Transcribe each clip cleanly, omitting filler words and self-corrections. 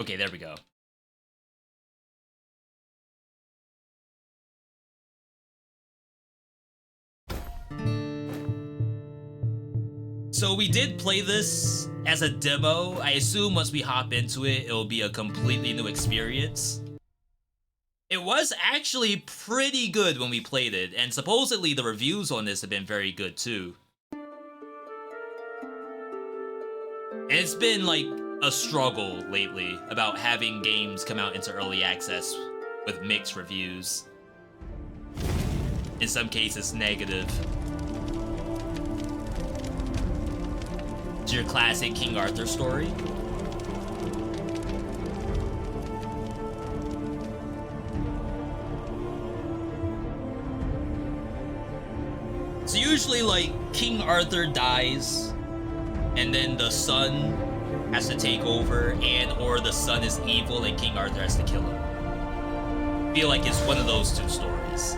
Okay, there we go. So we did play this as a demo. I assume once we hop into it, it'll be a completely new experience. It was actually pretty good when we played it, and supposedly the reviews on this have been very good too. It's been like a struggle lately about having games come out into early access with mixed reviews. In some cases, negative. It's your classic King Arthur story. So usually, like, King Arthur dies, and then the son has to take over, or the son is evil and King Arthur has to kill him. I feel like it's one of those two stories.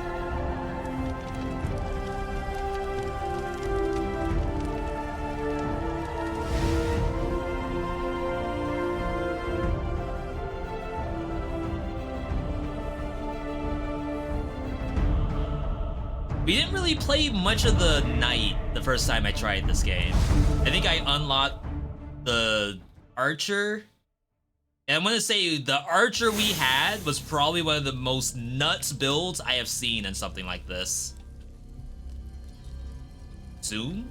We didn't really play much of the knight the first time I tried this game. I think I unlocked the archer. And I'm gonna say the archer we had was probably one of the most nuts builds I have seen in something like this. Zoom?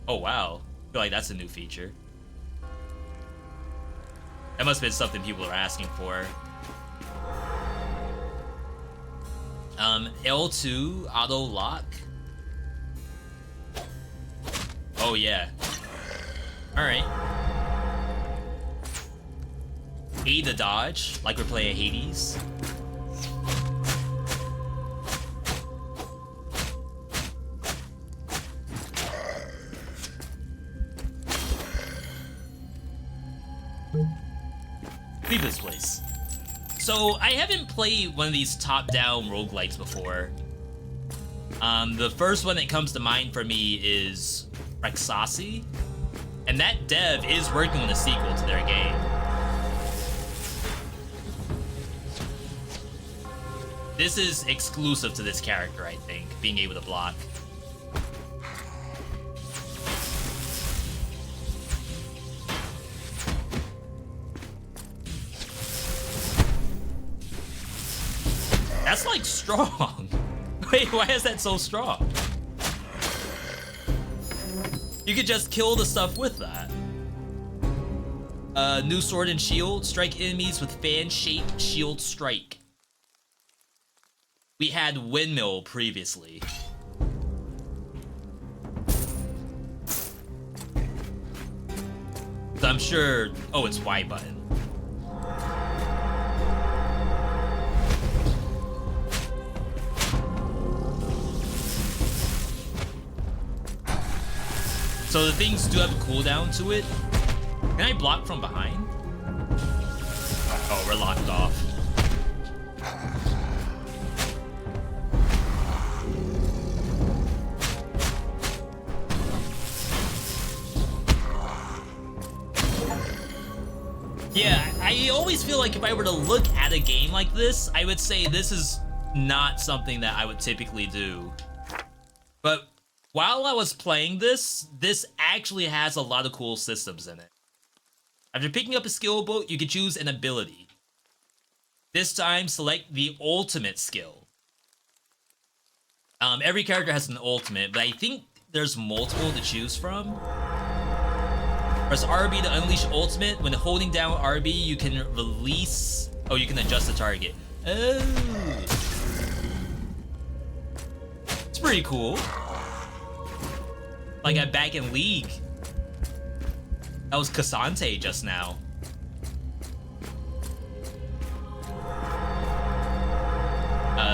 Oh wow, I feel like that's a new feature. That must have been something people are asking for. L2 auto lock. Oh yeah. Alright. A to dodge, like we're playing Hades. Leave this place. So, I haven't played one of these top-down roguelikes before. The first one that comes to mind for me is Rexasi, and that dev is working on a sequel to their game. This is exclusive to this character, I think, being able to block. That's like strong. Wait, why is that so strong? You could just kill the stuff with that. New sword and shield. Strike enemies with fan-shaped shield strike. We had windmill previously. So I'm sure... Oh, it's Y button. So the things do have a cooldown to it. Can I block from behind? Oh, we're locked off. Yeah, I always feel like if I were to look at a game like this, I would say this is not something that I would typically do. But while I was playing this actually has a lot of cool systems in it. After picking up a skill book, you can choose an ability. This time, select the ultimate skill. Every character has an ultimate, but I think there's multiple to choose from. Press RB to unleash ultimate. When holding down RB, you can release... Oh, you can adjust the target. Oh. It's pretty cool. Like I'm back in League. That was Cassante just now.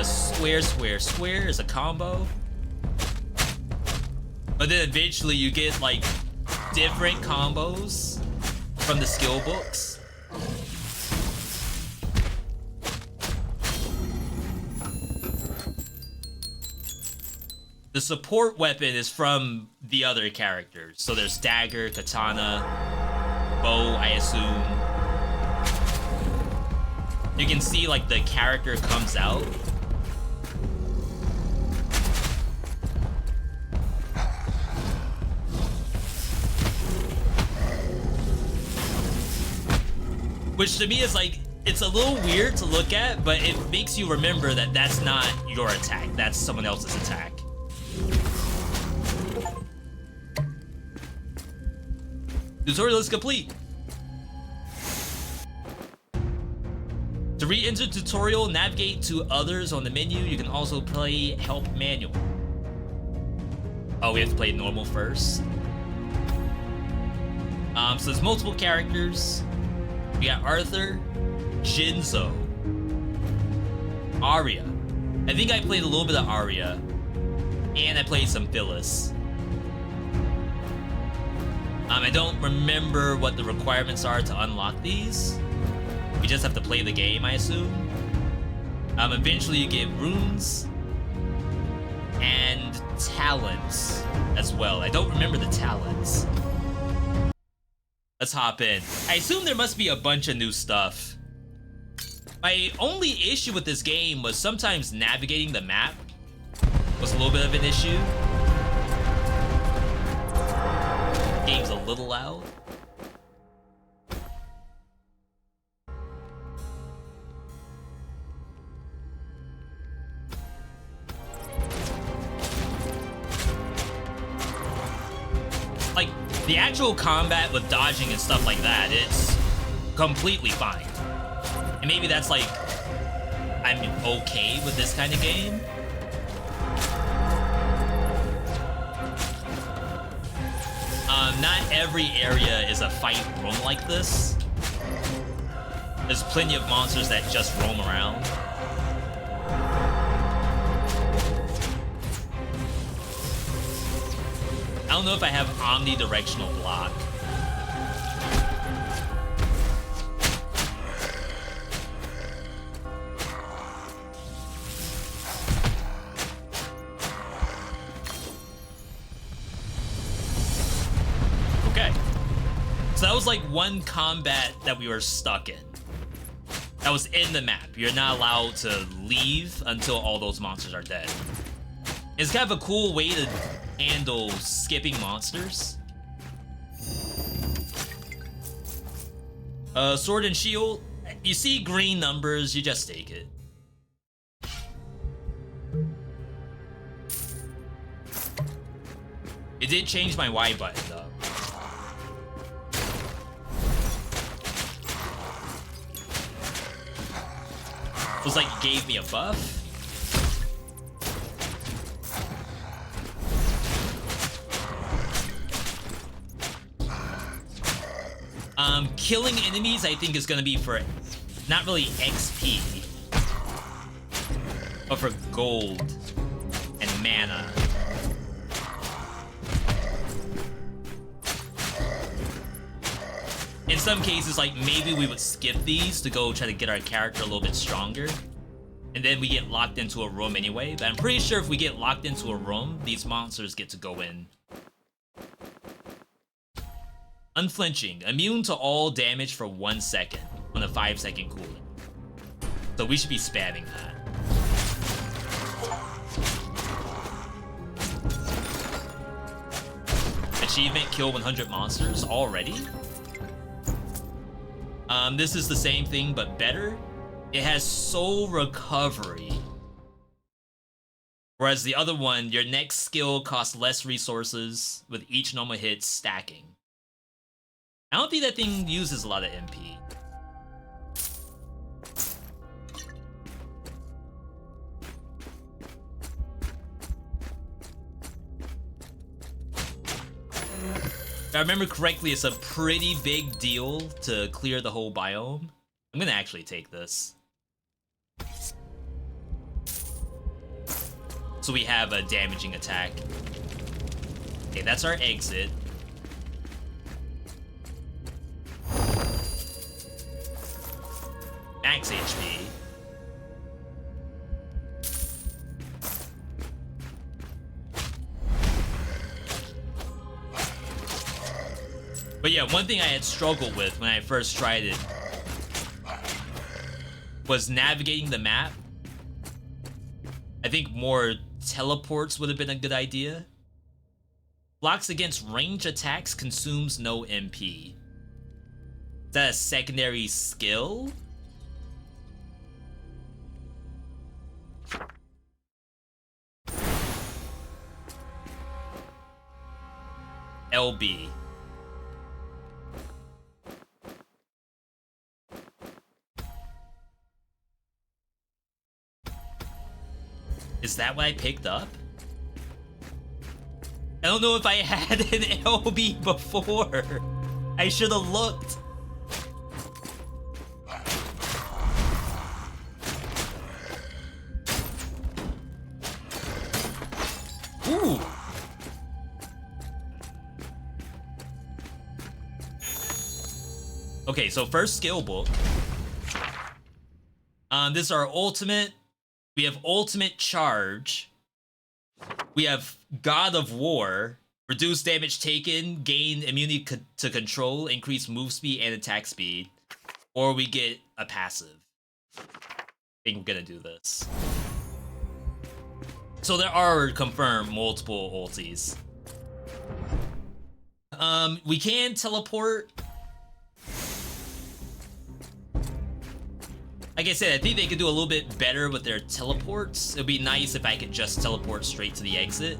Square, square, square is a combo. But then eventually you get like different combos from the skill books. The support weapon is from the other characters. So there's dagger, katana, bow, I assume. you can see like the character comes out. Which to me is like, it's a little weird to look at, but it makes you remember that that's not your attack, that's someone else's attack. Tutorial is complete. To re-enter tutorial, navigate to others on the menu. You can also play help manual. Oh, we have to play normal first. So there's multiple characters. We got Arthur, Jinzo, Arya. I think I played a little bit of Arya, and I played some Phyllis. I don't remember what the requirements are to unlock these. We just have to play the game, I assume. Eventually you get runes and talents as well. I don't remember the talents. Let's hop in. I assume there must be a bunch of new stuff. My only issue with this game was sometimes navigating the map was a little bit of an issue. Game's a little loud. Like, the actual combat with dodging and stuff like that, it's completely fine. And maybe that's like, I'm okay with this kind of game. Not every area is a fight roam like this. There's plenty of monsters that just roam around. I don't know if I have omnidirectional block. So that was like one combat that we were stuck in. That was in the map. You're not allowed to leave until all those monsters are dead. It's kind of a cool way to handle skipping monsters. Sword and shield. You see green numbers, you just take it. It did change my Y button though. It was like it gave me a buff. Killing enemies I think is gonna be for not really XP, but for gold and mana. In some cases, like, maybe we would skip these to go try to get our character a little bit stronger. And then we get locked into a room anyway. But I'm pretty sure if we get locked into a room, these monsters get to go in. Unflinching. Immune to all damage for 1 second on a 5-second cooldown. So we should be spamming that. Achievement, kill 100 monsters already? This is the same thing, but better. It has soul recovery. Whereas the other one, your next skill costs less resources with each normal hit stacking. I don't think that thing uses a lot of MP. If I remember correctly, it's a pretty big deal to clear the whole biome. I'm gonna actually take this. So we have a damaging attack. Okay, that's our exit. Max HP. But yeah, one thing I had struggled with when I first tried it was navigating the map, I think more teleports would have been a good idea. Blocks against range attacks, consumes no MP. Is that a secondary skill? LB. Is that what I picked up? I don't know if I had an LB before. I should have looked. Ooh. Okay, so first skill book. This is our ultimate. We have ultimate charge. We have God of War. Reduce damage taken, gain immunity to control, increase move speed and attack speed. Or we get a passive. I think we're gonna do this. So there are confirmed multiple ultis. We can teleport. Like I said, I think they could do a little bit better with their teleports. It would be nice if I could just teleport straight to the exit,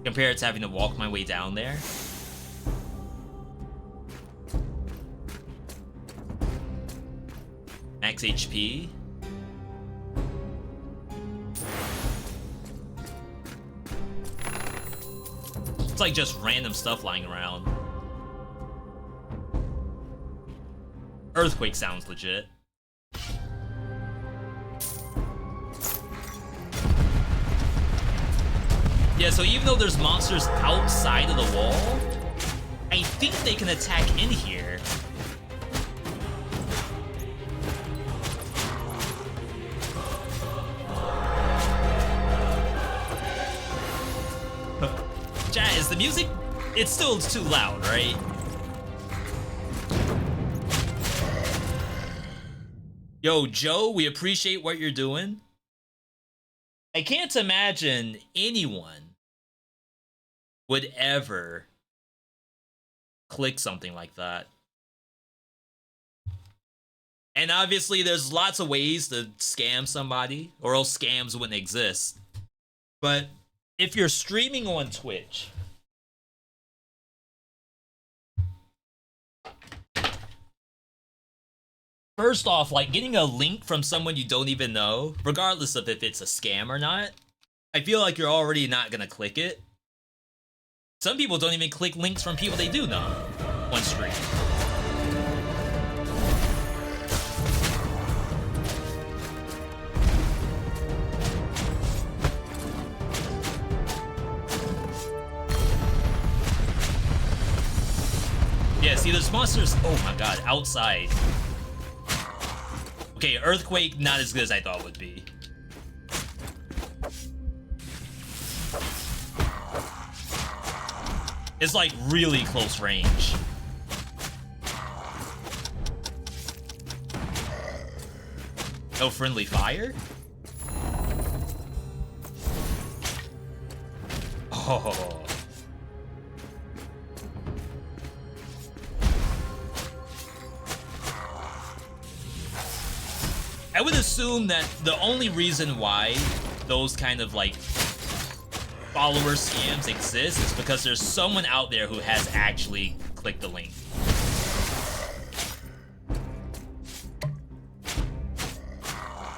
compared to having to walk my way down there. Max HP. It's like just random stuff lying around. Earthquake sounds legit. Yeah, so even though there's monsters outside of the wall, I think they can attack in here. Chat, is the music... It's still too loud, right? Yo, Joe, we appreciate what you're doing. I can't imagine anyone would ever click something like that. And obviously, there's lots of ways to scam somebody, or else scams wouldn't exist. But if you're streaming on Twitch, first off, like, getting a link from someone you don't even know, regardless of if it's a scam or not, I feel like you're already not gonna click it. Some people don't even click links from people they do know on stream. Yeah, see, there's monsters, oh my god, outside. Okay, Earthquake, not as good as I thought it would be. It's like really close range. No friendly fire? Oh. I would assume that the only reason why those kind of like follower scams exist is because there's someone out there who has actually clicked the link.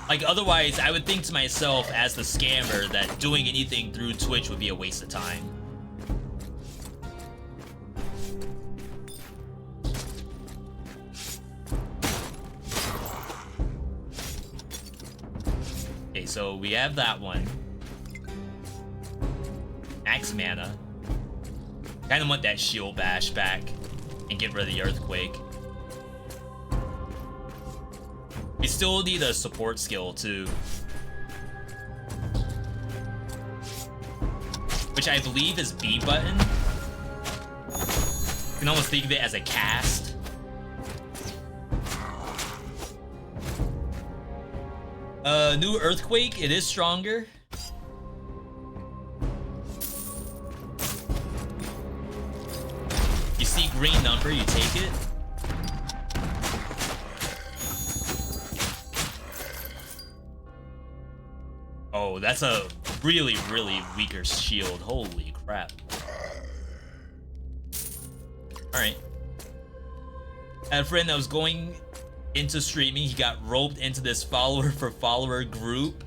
Like, otherwise, I would think to myself as the scammer that doing anything through Twitch would be a waste of time. Okay, so we have that one. Max mana. Kinda want that shield bash back and get rid of the earthquake. We still need a support skill too, which I believe is B button. You can almost think of it as a cast. New Earthquake, it is stronger. You see green number, you take it. Oh, that's a really, really weaker shield. Holy crap. Alright. I had a friend that was going into streaming. He got roped into this follower for follower group.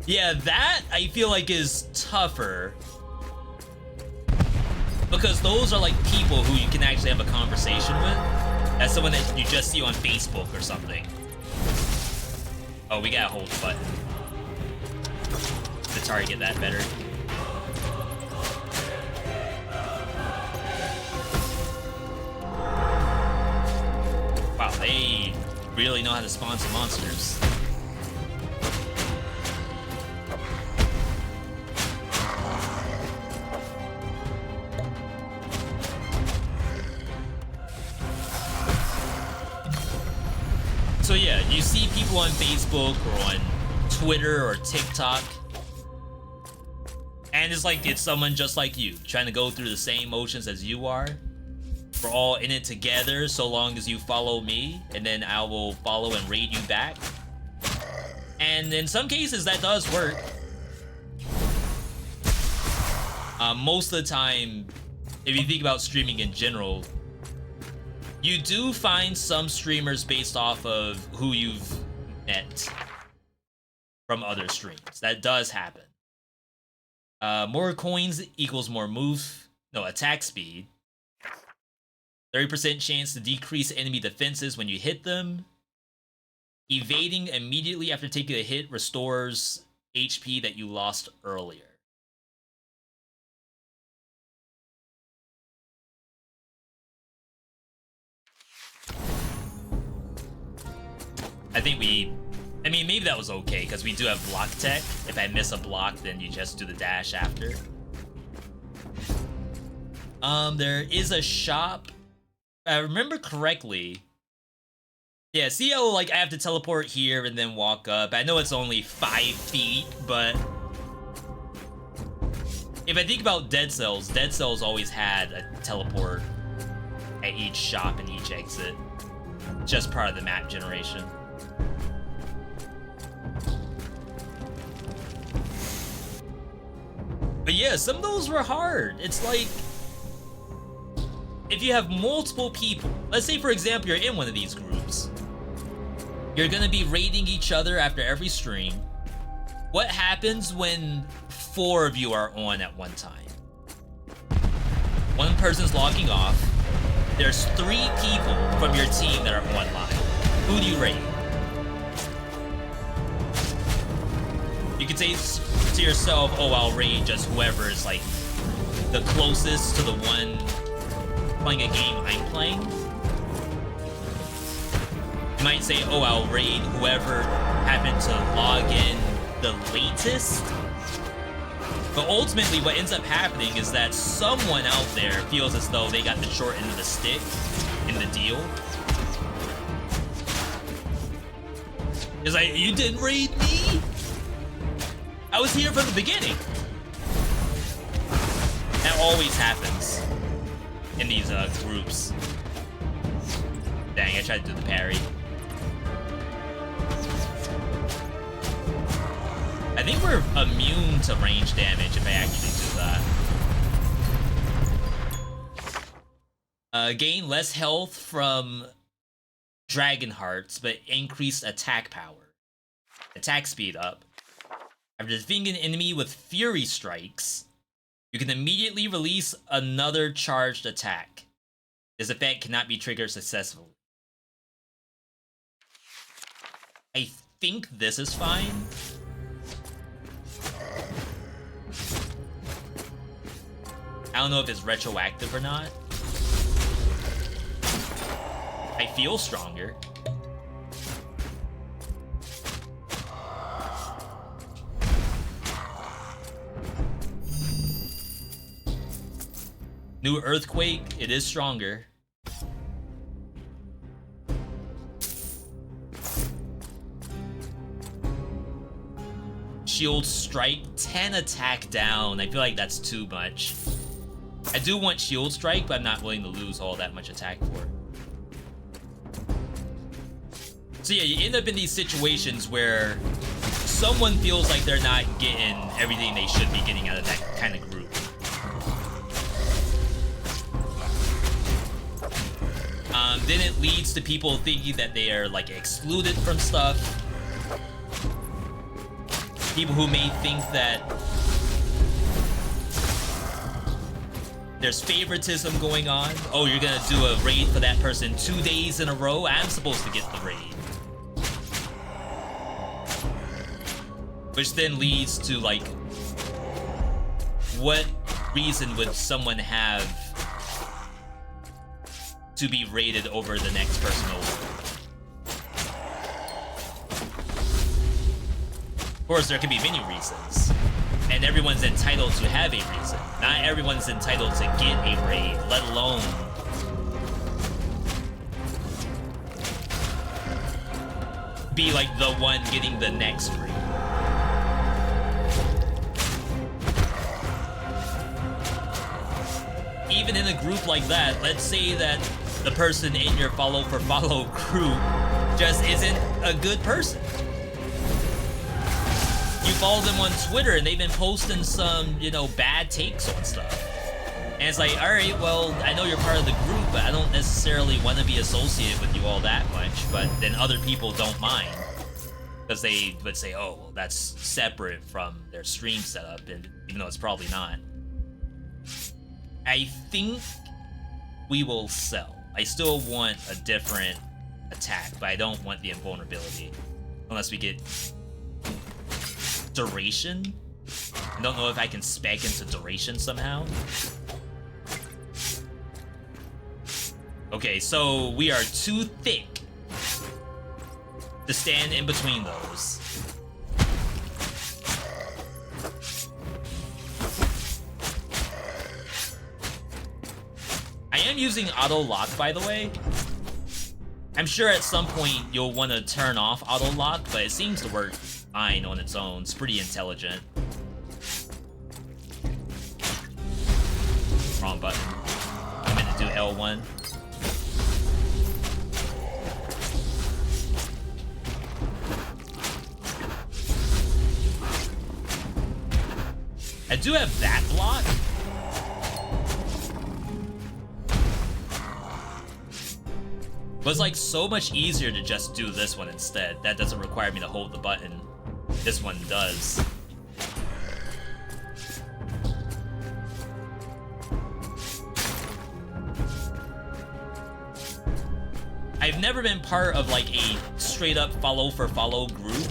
Yeah, that I feel like is tougher. Because those are like people who you can actually have a conversation with. That's someone that you just see on Facebook or something. Oh, we gotta hold the button to target that better. Wow, they really know how to spawn some monsters. So yeah, you see people on Facebook or on Twitter or TikTok, and it's like it's someone just like you, trying to go through the same motions as you are. We're all in it together so long as you follow me, and then I will follow and raid you back. And in some cases that does work. Most of the time, if you think about streaming in general, you do find some streamers based off of who you've met from other streams. That does happen. More coins equals more attack speed. 30% chance to decrease enemy defenses when you hit them. Evading immediately after taking a hit restores HP that you lost earlier. I mean, maybe that was okay, because we do have block tech. If I miss a block, then you just do the dash after. There is a shop. If I remember correctly. Yeah, see how, like, I have to teleport here and then walk up. I know it's only 5 feet, but if I think about Dead Cells always had a teleport at each shop and each exit. Just part of the map generation. But yeah, some of those were hard. It's like, if you have multiple people, let's say for example you're in one of these groups, you're gonna be raiding each other after every stream. What happens when 4 of you are on at one time? One person's logging off. There's 3 people from your team that are online. Who do you raid? You could say to yourself, oh, I'll raid just whoever is like the closest to the one playing a game I'm playing. You might say, oh, I'll raid whoever happened to log in the latest. But ultimately what ends up happening is that someone out there feels as though they got the short end of the stick in the deal. It's like, you didn't raid me? I was here from the beginning. That always happens in these groups. Dang, I tried to do the parry. I think we're immune to range damage if I actually do that. Gain less health from Dragon Hearts, but increased attack power. Attack speed up. After defeating an enemy with Fury Strikes, you can immediately release another charged attack. This effect cannot be triggered successfully. I think this is fine. I don't know if it's retroactive or not. I feel stronger. New Earthquake, it is stronger. shield strike, 10 attack down. I feel like that's too much. I do want shield strike, but I'm not willing to lose all that much attack for it. So yeah, you end up in these situations where someone feels like they're not getting everything they should be getting out of that kind of group. Then it leads to people thinking that they are like excluded from stuff. People who may think that there's favoritism going on. Oh, you're gonna do a raid for that person 2 days in a row? I'm supposed to get the raid. Which then leads to like, what reason would someone have to be rated over the next person over? Of course, there can be many reasons, and everyone's entitled to have a reason. Not everyone's entitled to get a raid, let alone be like the one getting the next raid. Even in a group like that, let's say that the person in your follow for follow group just isn't a good person. You follow them on Twitter and they've been posting some, you know, bad takes on stuff. And it's like, alright, well, I know you're part of the group, but I don't necessarily want to be associated with you all that much. But then other people don't mind, because they would say, oh, well, that's separate from their stream setup, and even though it's probably not. I think we will sell. I still want a different attack, but I don't want the invulnerability. Unless we get duration. I don't know if I can spec into duration somehow. Okay, so we are too thick to stand in between those. I am using auto lock, by the way. I'm sure at some point you'll want to turn off auto lock, but it seems to work fine on its own. It's pretty intelligent. Wrong button. I meant to do L1. I do have that block. But it's like so much easier to just do this one instead. That doesn't require me to hold the button. This one does. I've never been part of like a straight up follow for follow group.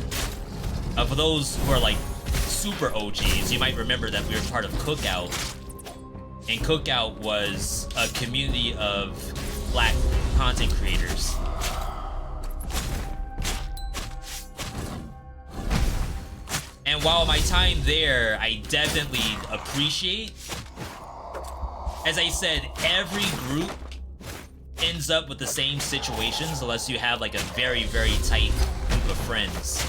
For those who are like super OGs, you might remember that we were part of Cookout. And Cookout was a community of Black content creators. And while my time there, I definitely appreciate, as I said, every group ends up with the same situations unless you have like a very, very tight group of friends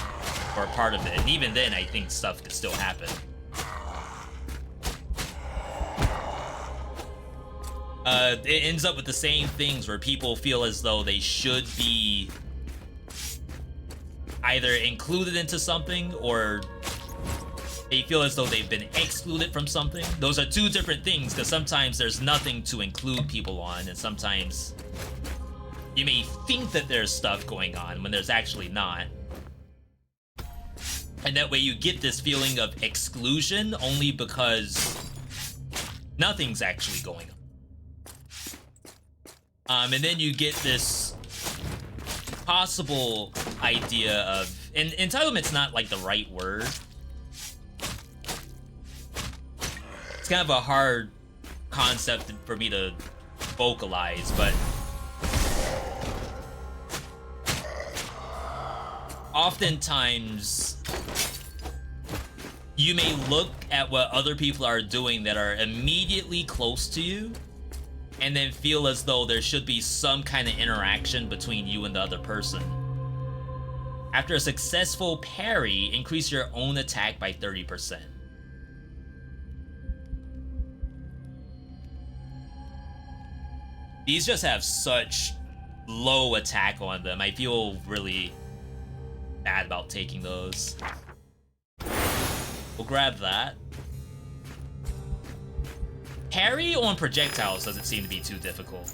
or a part of it. And even then, I think stuff could still happen. It ends up with the same things where people feel as though they should be either included into something or they feel as though they've been excluded from something. Those are two different things, because sometimes there's nothing to include people on, and sometimes you may think that there's stuff going on when there's actually not. And that way you get this feeling of exclusion only because nothing's actually going on. And then you get this possible idea of, and entitlement's not like the right word. It's kind of a hard concept for me to vocalize, but oftentimes you may look at what other people are doing that are immediately close to you and then feel as though there should be some kind of interaction between you and the other person. After a successful parry, increase your own attack by 30%. These just have such low attack on them. I feel really bad about taking those. We'll grab that. Parry on projectiles doesn't seem to be too difficult.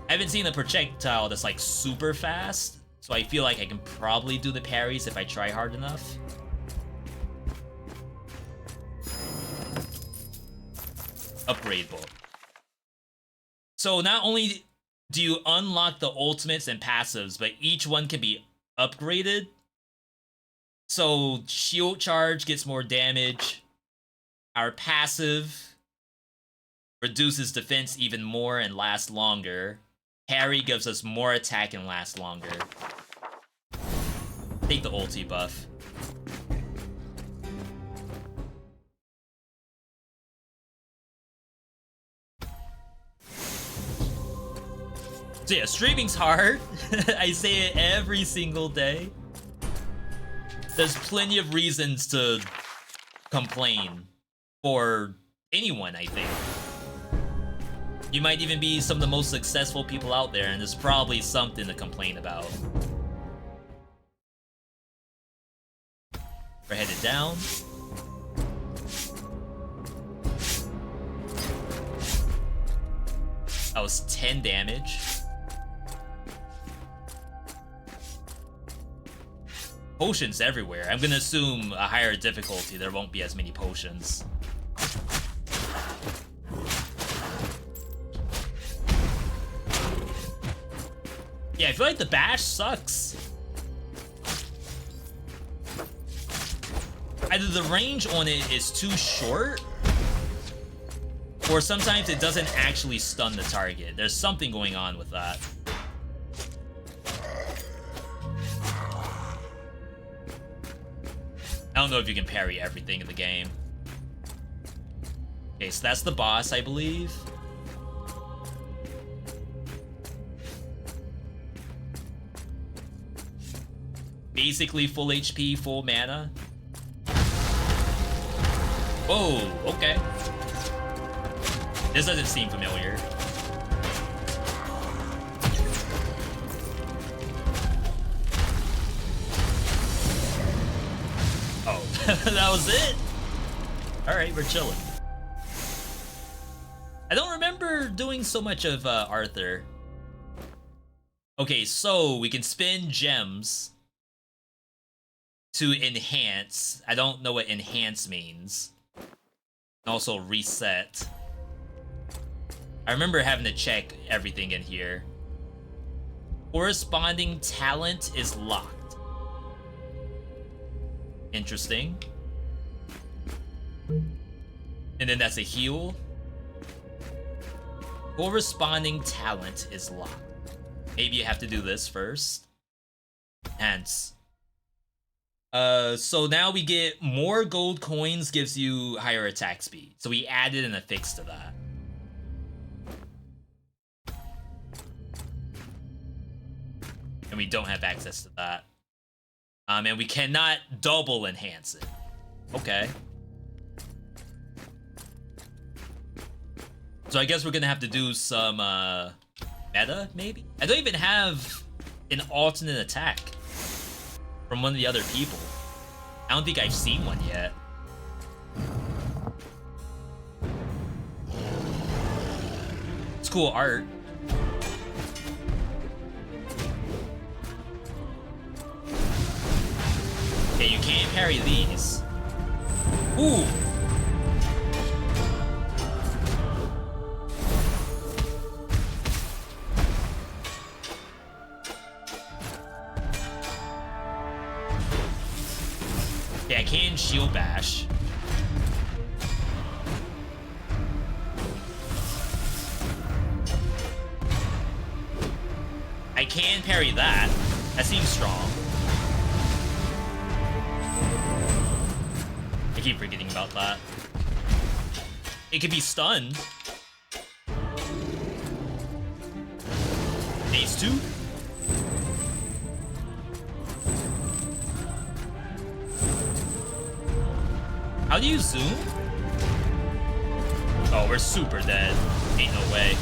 I haven't seen a projectile that's like super fast, so I feel like I can probably do the parries if I try hard enough. Upgrade book. So not only do you unlock the ultimates and passives, but each one can be upgraded. So shield charge gets more damage. Our passive reduces defense even more and lasts longer. Parry gives us more attack and lasts longer. Take the ulti buff. So yeah, streaming's hard. I say it every single day. There's plenty of reasons to complain for anyone, I think. You might even be some of the most successful people out there, and there's probably something to complain about. We're headed down. That was 10 damage. Potions everywhere. I'm gonna assume a higher difficulty, there won't be as many potions. Yeah, I feel like the bash sucks. Either the range on it is too short, or sometimes it doesn't actually stun the target. There's something going on with that. I don't know if you can parry everything in the game. Okay, so that's the boss, I believe. Basically full HP, full mana. Whoa, okay. This doesn't seem familiar. Oh, that was it? Alright, we're chilling. I don't remember doing so much of Arthur. Okay, so we can spend gems to enhance. I don't know what enhance means. And also reset. I remember having to check everything in here. Corresponding talent is locked. Interesting. And then that's a heal. Corresponding talent is locked. Maybe you have to do this first. Hence. So now we get more gold coins gives you higher attack speed. So we added an affix to that. And we don't have access to that. And we cannot double enhance it. Okay. So I guess we're gonna have to do some meta, maybe? I don't even have an alternate attack from one of the other people. I don't think I've seen one yet. It's cool art. Okay, you can't parry these. Ooh! Yeah, I can shield bash. I can parry that. That seems strong. I keep forgetting about that. It could be stunned. phase 2. How do you zoom? Oh, we're super dead. Ain't no way.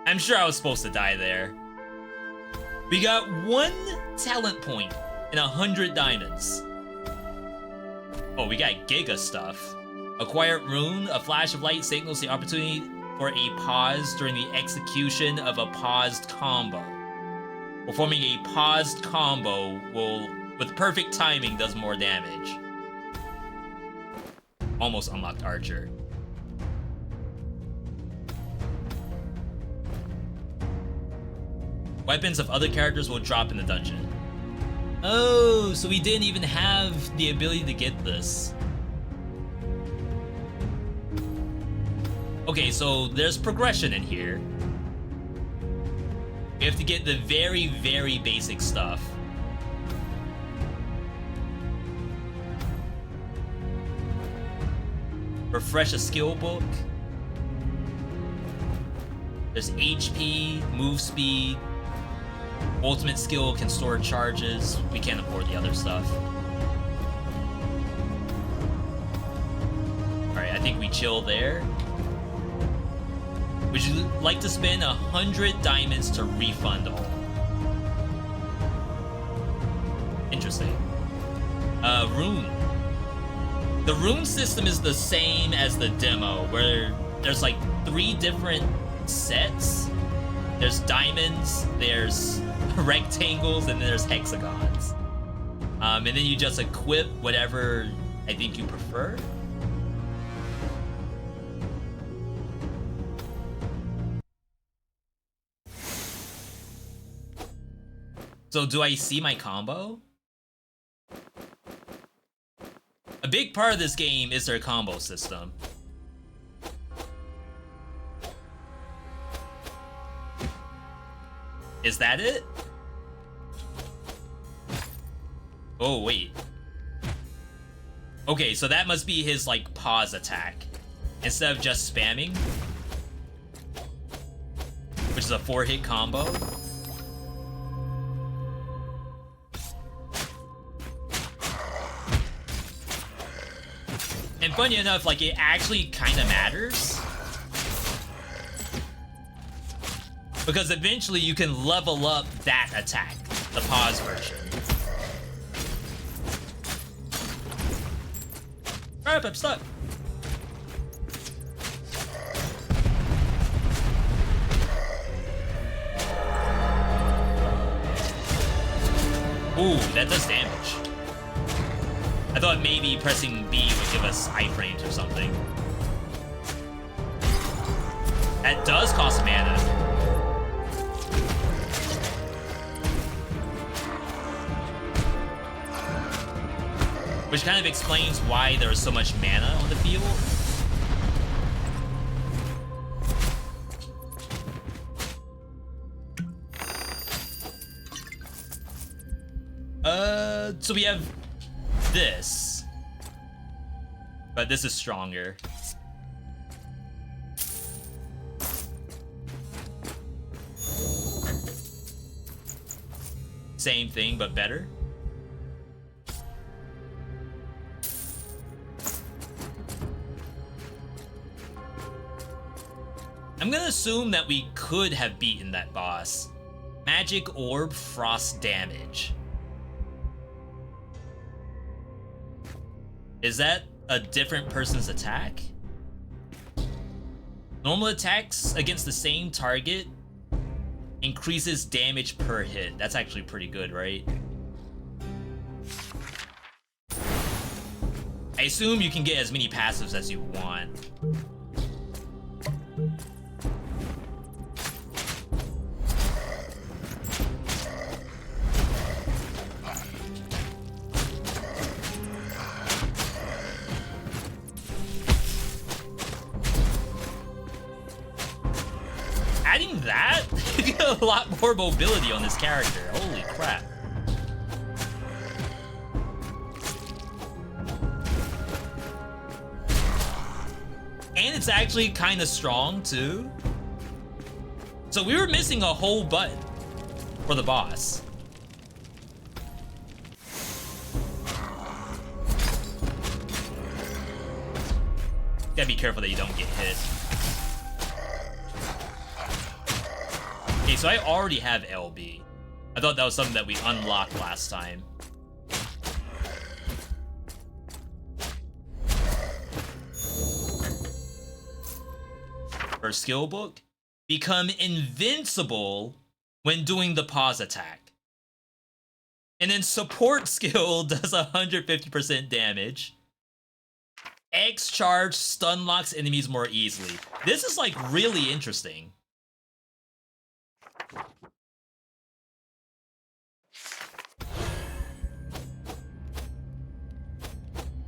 I'm sure I was supposed to die there. We got 1 talent point and 100 diamonds. Oh, we got Giga stuff. A quiet rune, a flash of light signals the opportunity for a pause during the execution of a paused combo. Performing a paused combo will, with perfect timing, does more damage. Almost unlocked Archer. Weapons of other characters will drop in the dungeon. Oh, so we didn't even have the ability to get this. Okay, so there's progression in here. We have to get the very, very basic stuff. Refresh a skill book. There's HP, move speed. Ultimate skill can store charges. We can't afford the other stuff. Alright, I think we chill there. Would you like to spend 100 diamonds to refund all? Interesting. Rune. The rune system is the same as the demo, where there's like 3 different sets. There's diamonds, there's rectangles, and then there's hexagons. And then you just equip whatever I think you prefer. So do I see my combo? A big part of this game is their combo system. Is that it? Oh, wait. Okay, so that must be his, like, pause attack. Instead of just spamming. Which is a 4-hit combo. And funny enough, like, it actually kind of matters. Because eventually you can level up that attack, the pause version. Alright, I'm stuck. Ooh, that does damage. I thought maybe pressing B would give us iframes or something. That does cost mana. Which kind of explains why there is so much mana on the field. So we have this, but this is stronger. Same thing, but better. I'm gonna assume that we could have beaten that boss. Magic Orb Frost Damage. Is that a different person's attack? Normal attacks against the same target increases damage per hit. That's actually pretty good, right? I assume you can get as many passives as you want. Adding that, you get a lot more mobility on this character. Holy crap. And it's actually kind of strong too. So we were missing a whole button for the boss. Gotta be careful that you don't get hit. Okay, so I already have LB. I thought that was something that we unlocked last time. First skill book. Become invincible when doing the pause attack. And then support skill does 150% damage. X charge stun locks enemies more easily. This is like really interesting.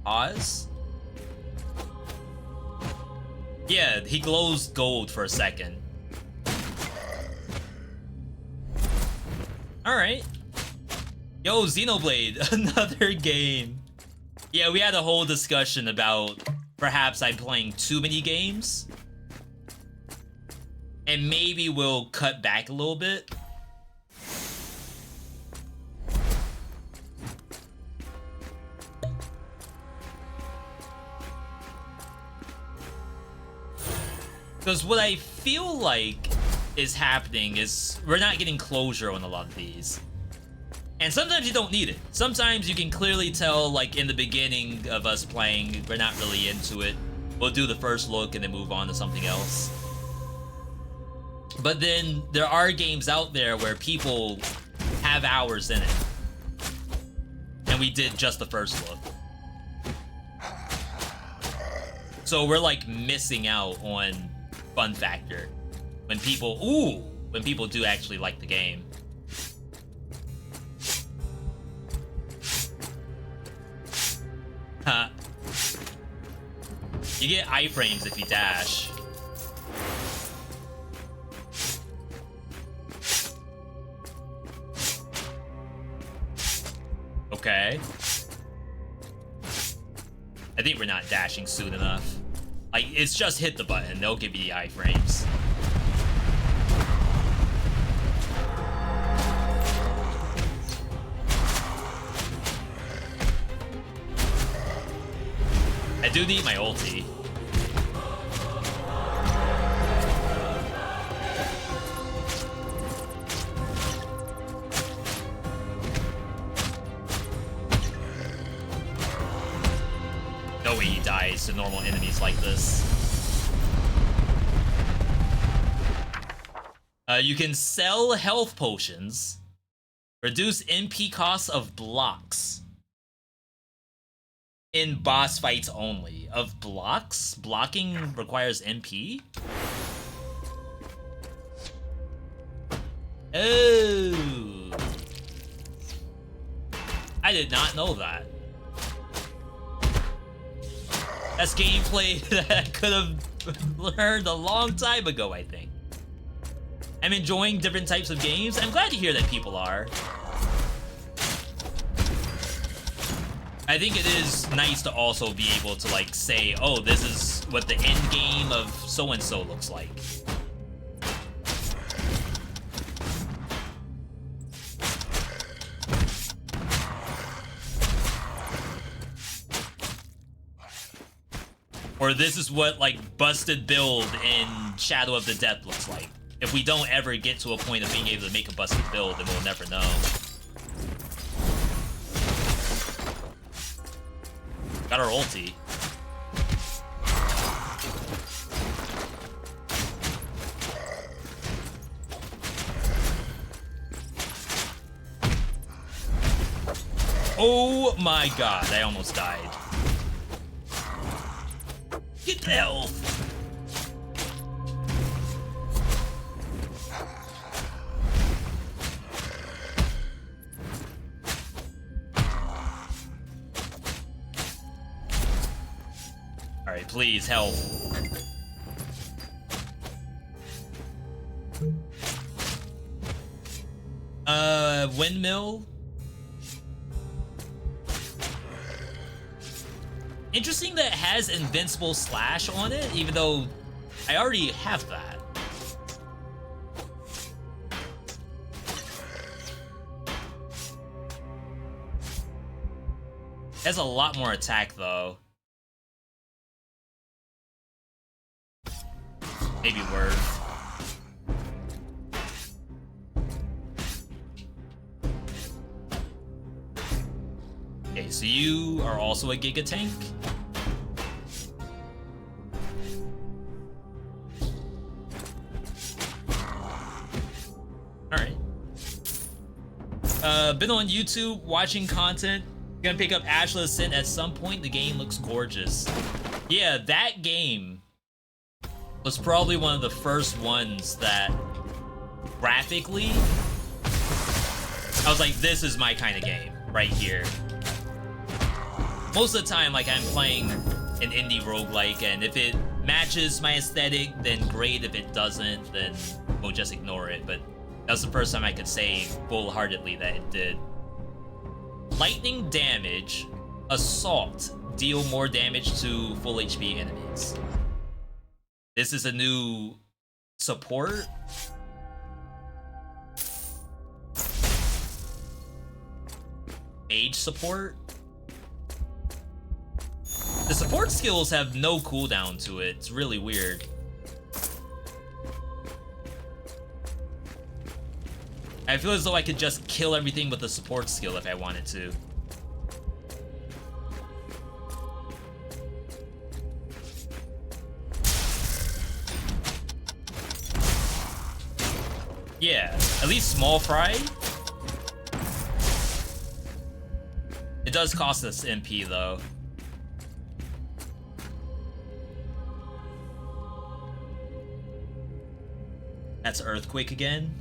Pause. Yeah, he glows gold for a second. Alright. Yo, Xenoblade, another game. Yeah, we had a whole discussion about perhaps I'm playing too many games. And maybe we'll cut back a little bit. Because what I feel like is happening is we're not getting closure on a lot of these. And sometimes you don't need it. Sometimes you can clearly tell, like in the beginning of us playing, we're not really into it. We'll do the first look and then move on to something else. But then there are games out there where people have hours in it. And we did just the first look. So we're like missing out on fun factor when people do actually like the game. Huh. You get iframes if you dash. Okay. I think we're not dashing soon enough. Like, it's just hit the button, they'll give you the iframes. I do need my ulti. No way he dies to normal enemies like this. You can sell health potions. Reduce MP costs of blocks. In boss fights only. Of blocks? Blocking requires MP? Oh. I did not know that. That's gameplay that I could have learned a long time ago, I think. I'm enjoying different types of games. I'm glad to hear that people are. I think it is nice to also be able to like say, oh, this is what the end game of so-and-so looks like. Or this is what like busted build in Shadow of the Dead looks like. If we don't ever get to a point of being able to make a busted build, then we'll never know. Got our ulti. Oh my god, I almost died. Get the health! Alright, please, help. Windmill? Interesting that it has Invincible Slash on it, even though I already have that. It has a lot more attack, though. Maybe word. Okay, so you are also a Giga Tank. Alright. Been on YouTube watching content. Gonna pick up Ash's Ascent at some point. The game looks gorgeous. Yeah, that game was probably one of the first ones that graphically I was like, this is my kind of game right here. Most of the time, like, I'm playing an indie roguelike, and if it matches my aesthetic, then great. If it doesn't, then we'll just ignore it. But that was the first time I could say full-heartedly that it did. Lightning damage, assault, deal more damage to full HP enemies. This is a new support. Mage support. The support skills have no cooldown to it. It's really weird. I feel as though I could just kill everything with the support skill if I wanted to. Yeah, at least small fry. It does cost us MP though. That's Earthquake again.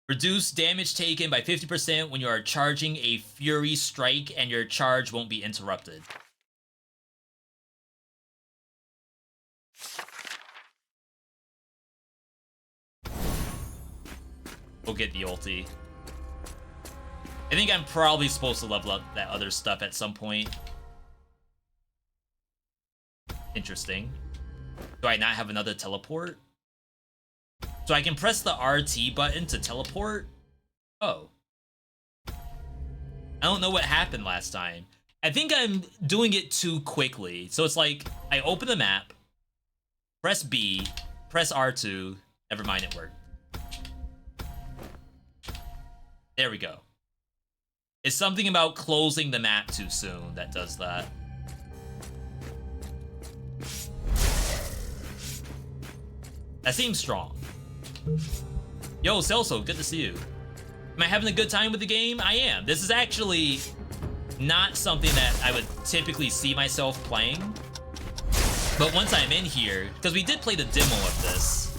Reduce damage taken by 50% when you are charging a Fury Strike and your charge won't be interrupted. We'll get the ulti. I think I'm probably supposed to level up that other stuff at some point. Interesting. Do I not have another teleport? So I can press the RT button to teleport? Oh. I don't know what happened last time. I think I'm doing it too quickly. So it's like, I open the map, press B, press R2, never mind, it worked. There we go. It's something about closing the map too soon that does that. That seems strong. Yo, Celso, good to see you. Am I having a good time with the game? I am. This is actually not something that I would typically see myself playing. But once I'm in here, because we did play the demo of this,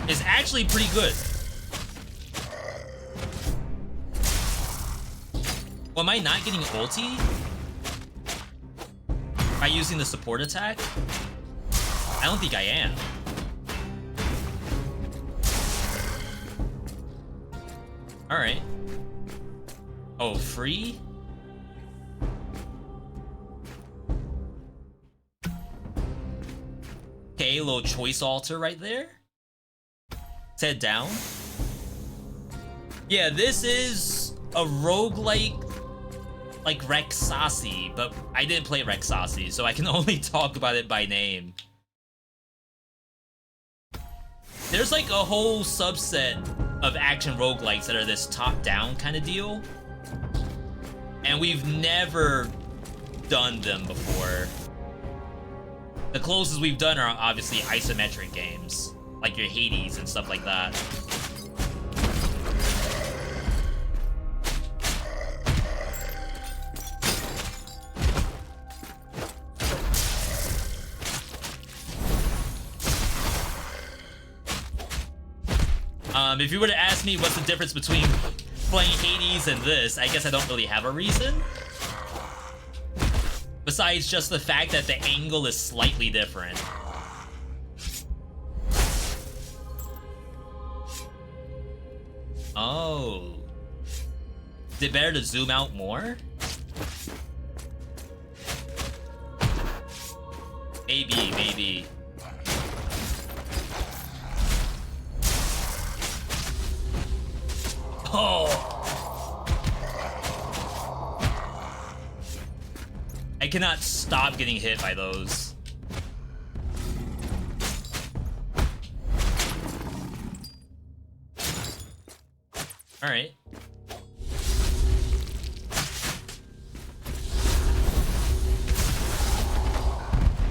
it's actually pretty good. Well, am I not getting ulti by using the support attack? I don't think I am. Alright. Oh, free? Okay, a little choice alter right there. Let's head down. Yeah, this is a roguelike like Rexasi, but I didn't play Rexasi, so I can only talk about it by name. There's like a whole subset of action roguelikes that are this top-down kind of deal, and we've never done them before. The closest we've done are obviously isometric games, like your Hades and stuff like that. If you were to ask me what's the difference between playing Hades and this, I guess I don't really have a reason. Besides just the fact that the angle is slightly different. Oh. Is it better to zoom out more? Maybe, maybe. Oh! I cannot stop getting hit by those. Alright.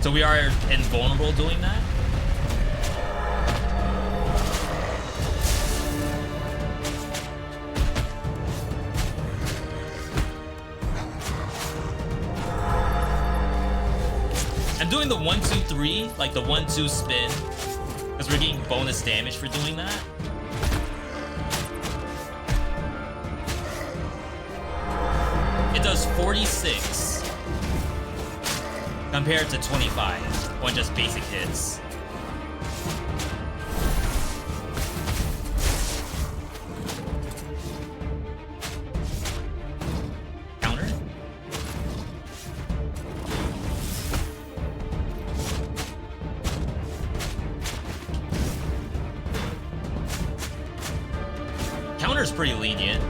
So we are invulnerable doing that? I'm doing the 1, 2, 3, like the 1, 2 spin, because we're getting bonus damage for doing that. It does 46 compared to 25 on just basic hits. Counter? Counter's pretty lenient.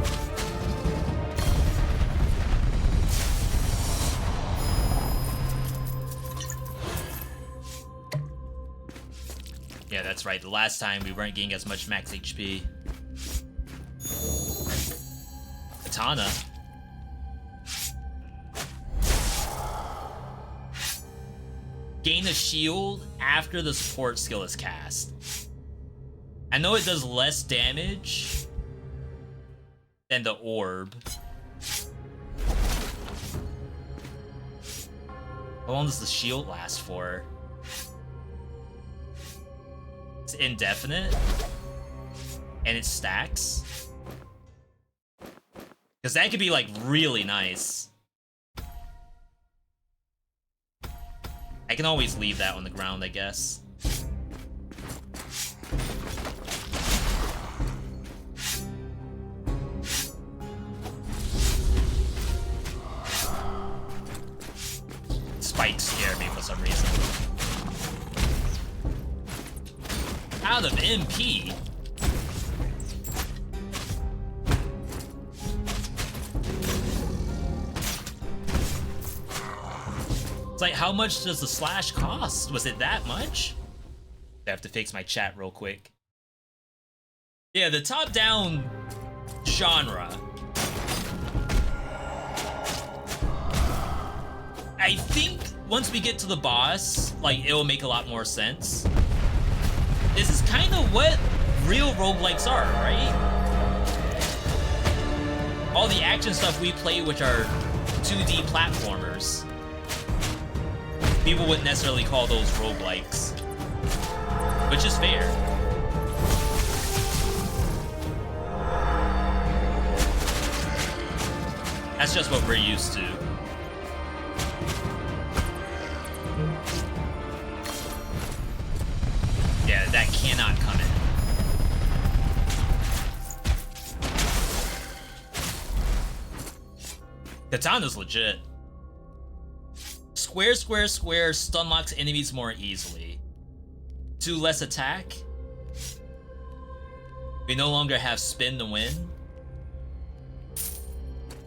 Yeah, that's right. The last time we weren't getting as much max HP. Katana. Gain a shield after the support skill is cast. I know it does less damage than the orb. How long does the shield last for? It's indefinite, and it stacks. Because that could be, like, really nice. I can always leave that on the ground, I guess. Spikes scare me for some reason. Out of MP. It's like, how much does the slash cost? Was it that much? I have to fix my chat real quick. Yeah, the top-down genre. I think once we get to the boss, like, it'll make a lot more sense. This is kind of what real roguelikes are, right? All the action stuff we play, which are 2D platformers, people wouldn't necessarily call those roguelikes, which is fair. That's just what we're used to. Yeah, that cannot come in. Katana's legit. Square, square, square stun locks enemies more easily. 2 less attack. We no longer have spin to win.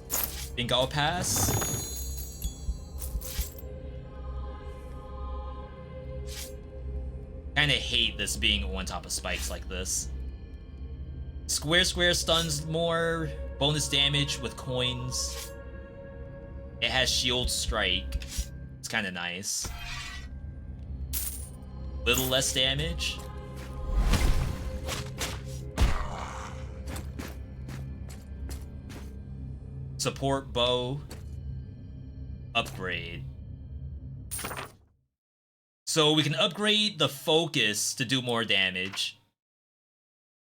Think I'll pass. Kinda hate this being on top of spikes like this. Square, square stuns more. Bonus damage with coins. It has shield strike. It's kinda nice. Little less damage. Support bow. Upgrade. So we can upgrade the focus to do more damage.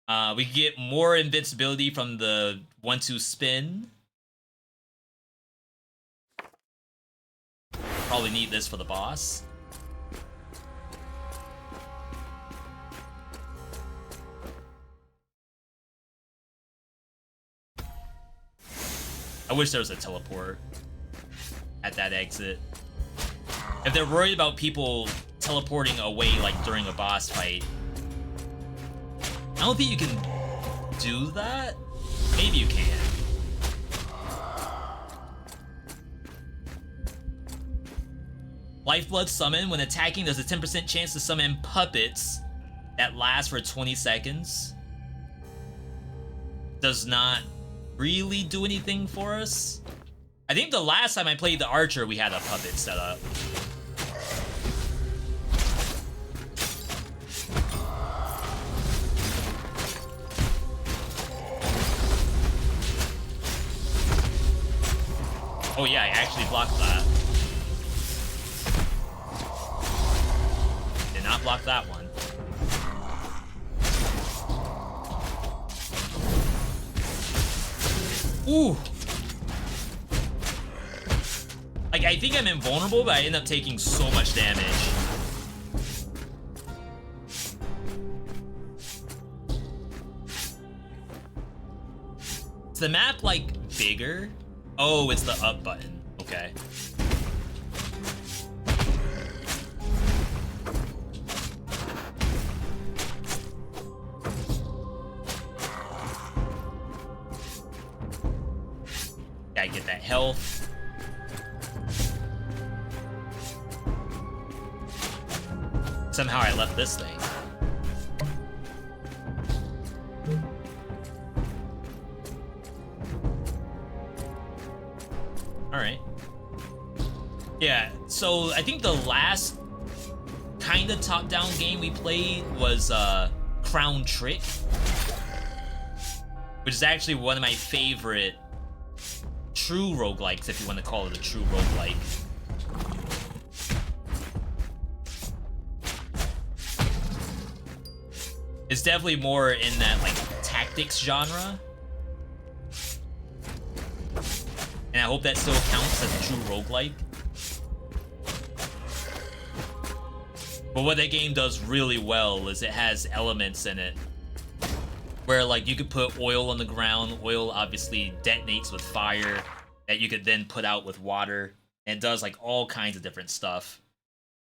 We can get more invincibility from the 1-2 spin. Probably need this for the boss. I wish there was a teleport at that exit. If they're worried about people teleporting away like during a boss fight, I don't think you can do that. Maybe you can. Lifeblood summon. When attacking, there's a 10% chance to summon puppets that last for 20 seconds. Does not really do anything for us. I think the last time I played the Archer, we had a puppet set up. Oh yeah, I actually blocked that. Did not block that one. Ooh! Like, I think I'm invulnerable, but I end up taking so much damage. Is the map, like, bigger? Oh, it's the up button. Okay. Gotta get that health. Somehow I left this thing. Alright. Yeah, so I think the last kind of top-down game we played was Crown Trick, which is actually one of my favorite true roguelikes, if you want to call it a true roguelike. It's definitely more in that, like, tactics genre. And I hope that still counts as a true roguelike. But what that game does really well is it has elements in it where, like, you could put oil on the ground. Oil obviously detonates with fire that you could then put out with water. And it does, like, all kinds of different stuff.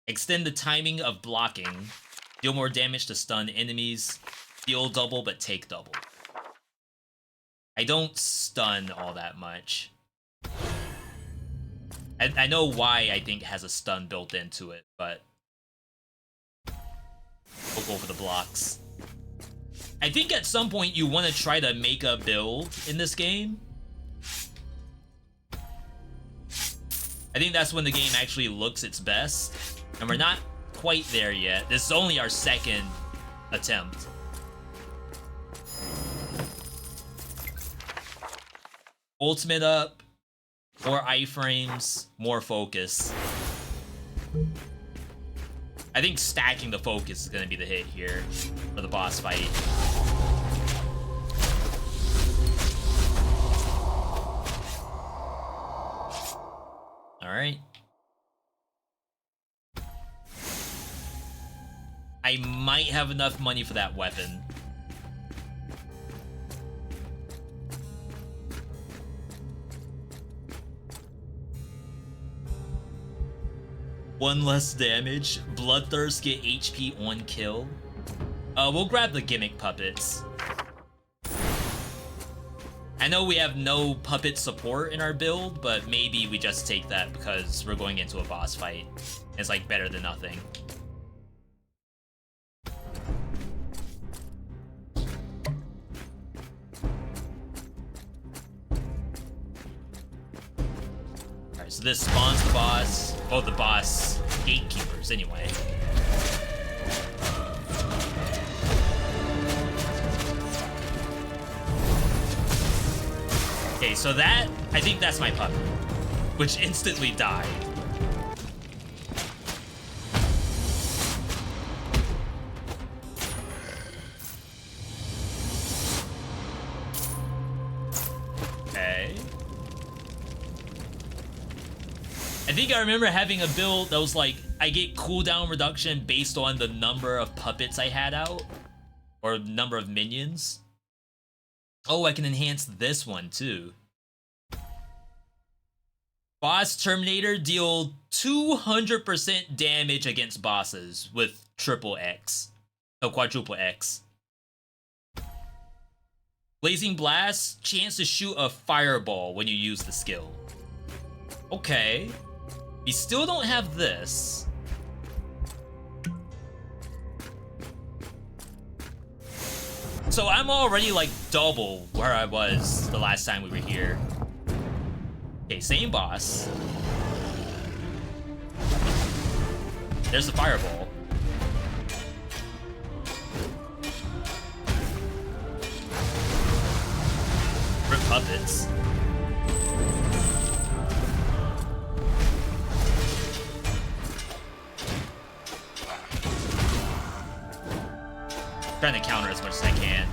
Extend the timing of blocking. Deal more damage to stun enemies. Deal double, but take double. I don't stun all that much. I know why I think it has a stun built into it, but we'll go for the blocks. I think at some point you want to try to make a build in this game. I think that's when the game actually looks its best, and we're not quite there yet. This is only our second attempt. Ultimate up, more iframes, more focus. I think stacking the focus is going to be the hit here for the boss fight. Alright. I might have enough money for that weapon. One less damage. Bloodthirst get HP on kill. We'll grab the gimmick puppets. I know we have no puppet support in our build, but maybe we just take that because we're going into a boss fight. It's like better than nothing. Alright, so this spawns the boss. Oh, the boss gatekeepers, anyway. Okay, so that, I think that's my puppet, which instantly died. Okay. I think I remember having a build that was like, I get cooldown reduction based on the number of puppets I had out, or number of minions. Oh, I can enhance this one too. Boss Terminator deal 200% damage against bosses with triple X. Oh, quadruple X. Blazing Blast, chance to shoot a fireball when you use the skill. Okay. We still don't have this. So I'm already like double where I was the last time we were here. Okay, same boss. There's the fireball. Rip puppets. Trying to counter as much as I can.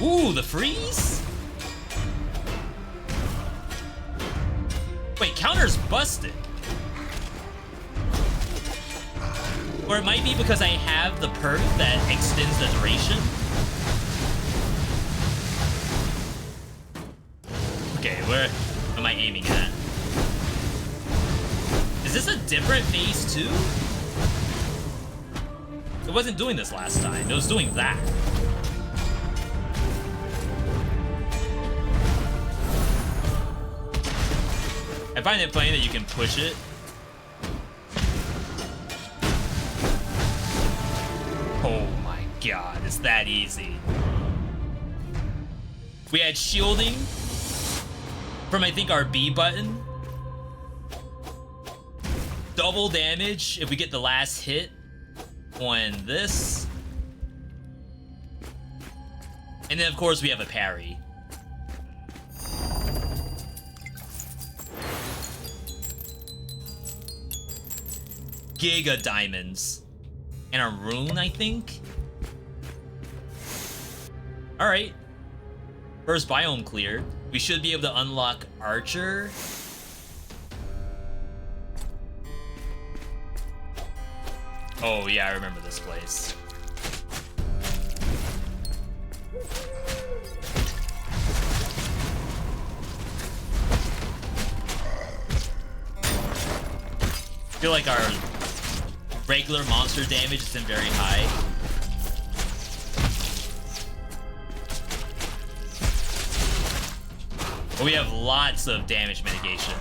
Ooh, the freeze? Wait, counter's busted. Or it might be because I have the perk that extends the duration. Okay, where am I aiming at? Is this a different phase 2? It wasn't doing this last time. It was doing that. I find it funny that you can push it. Oh my god, it's that easy. We had shielding from, I think, our B button. Double damage if we get the last hit on this. And then, of course, we have a parry. Giga diamonds. And a rune, I think? Alright. First biome cleared. We should be able to unlock Archer. Oh yeah, I remember this place. I feel like our regular monster damage isn't very high. But we have lots of damage mitigation.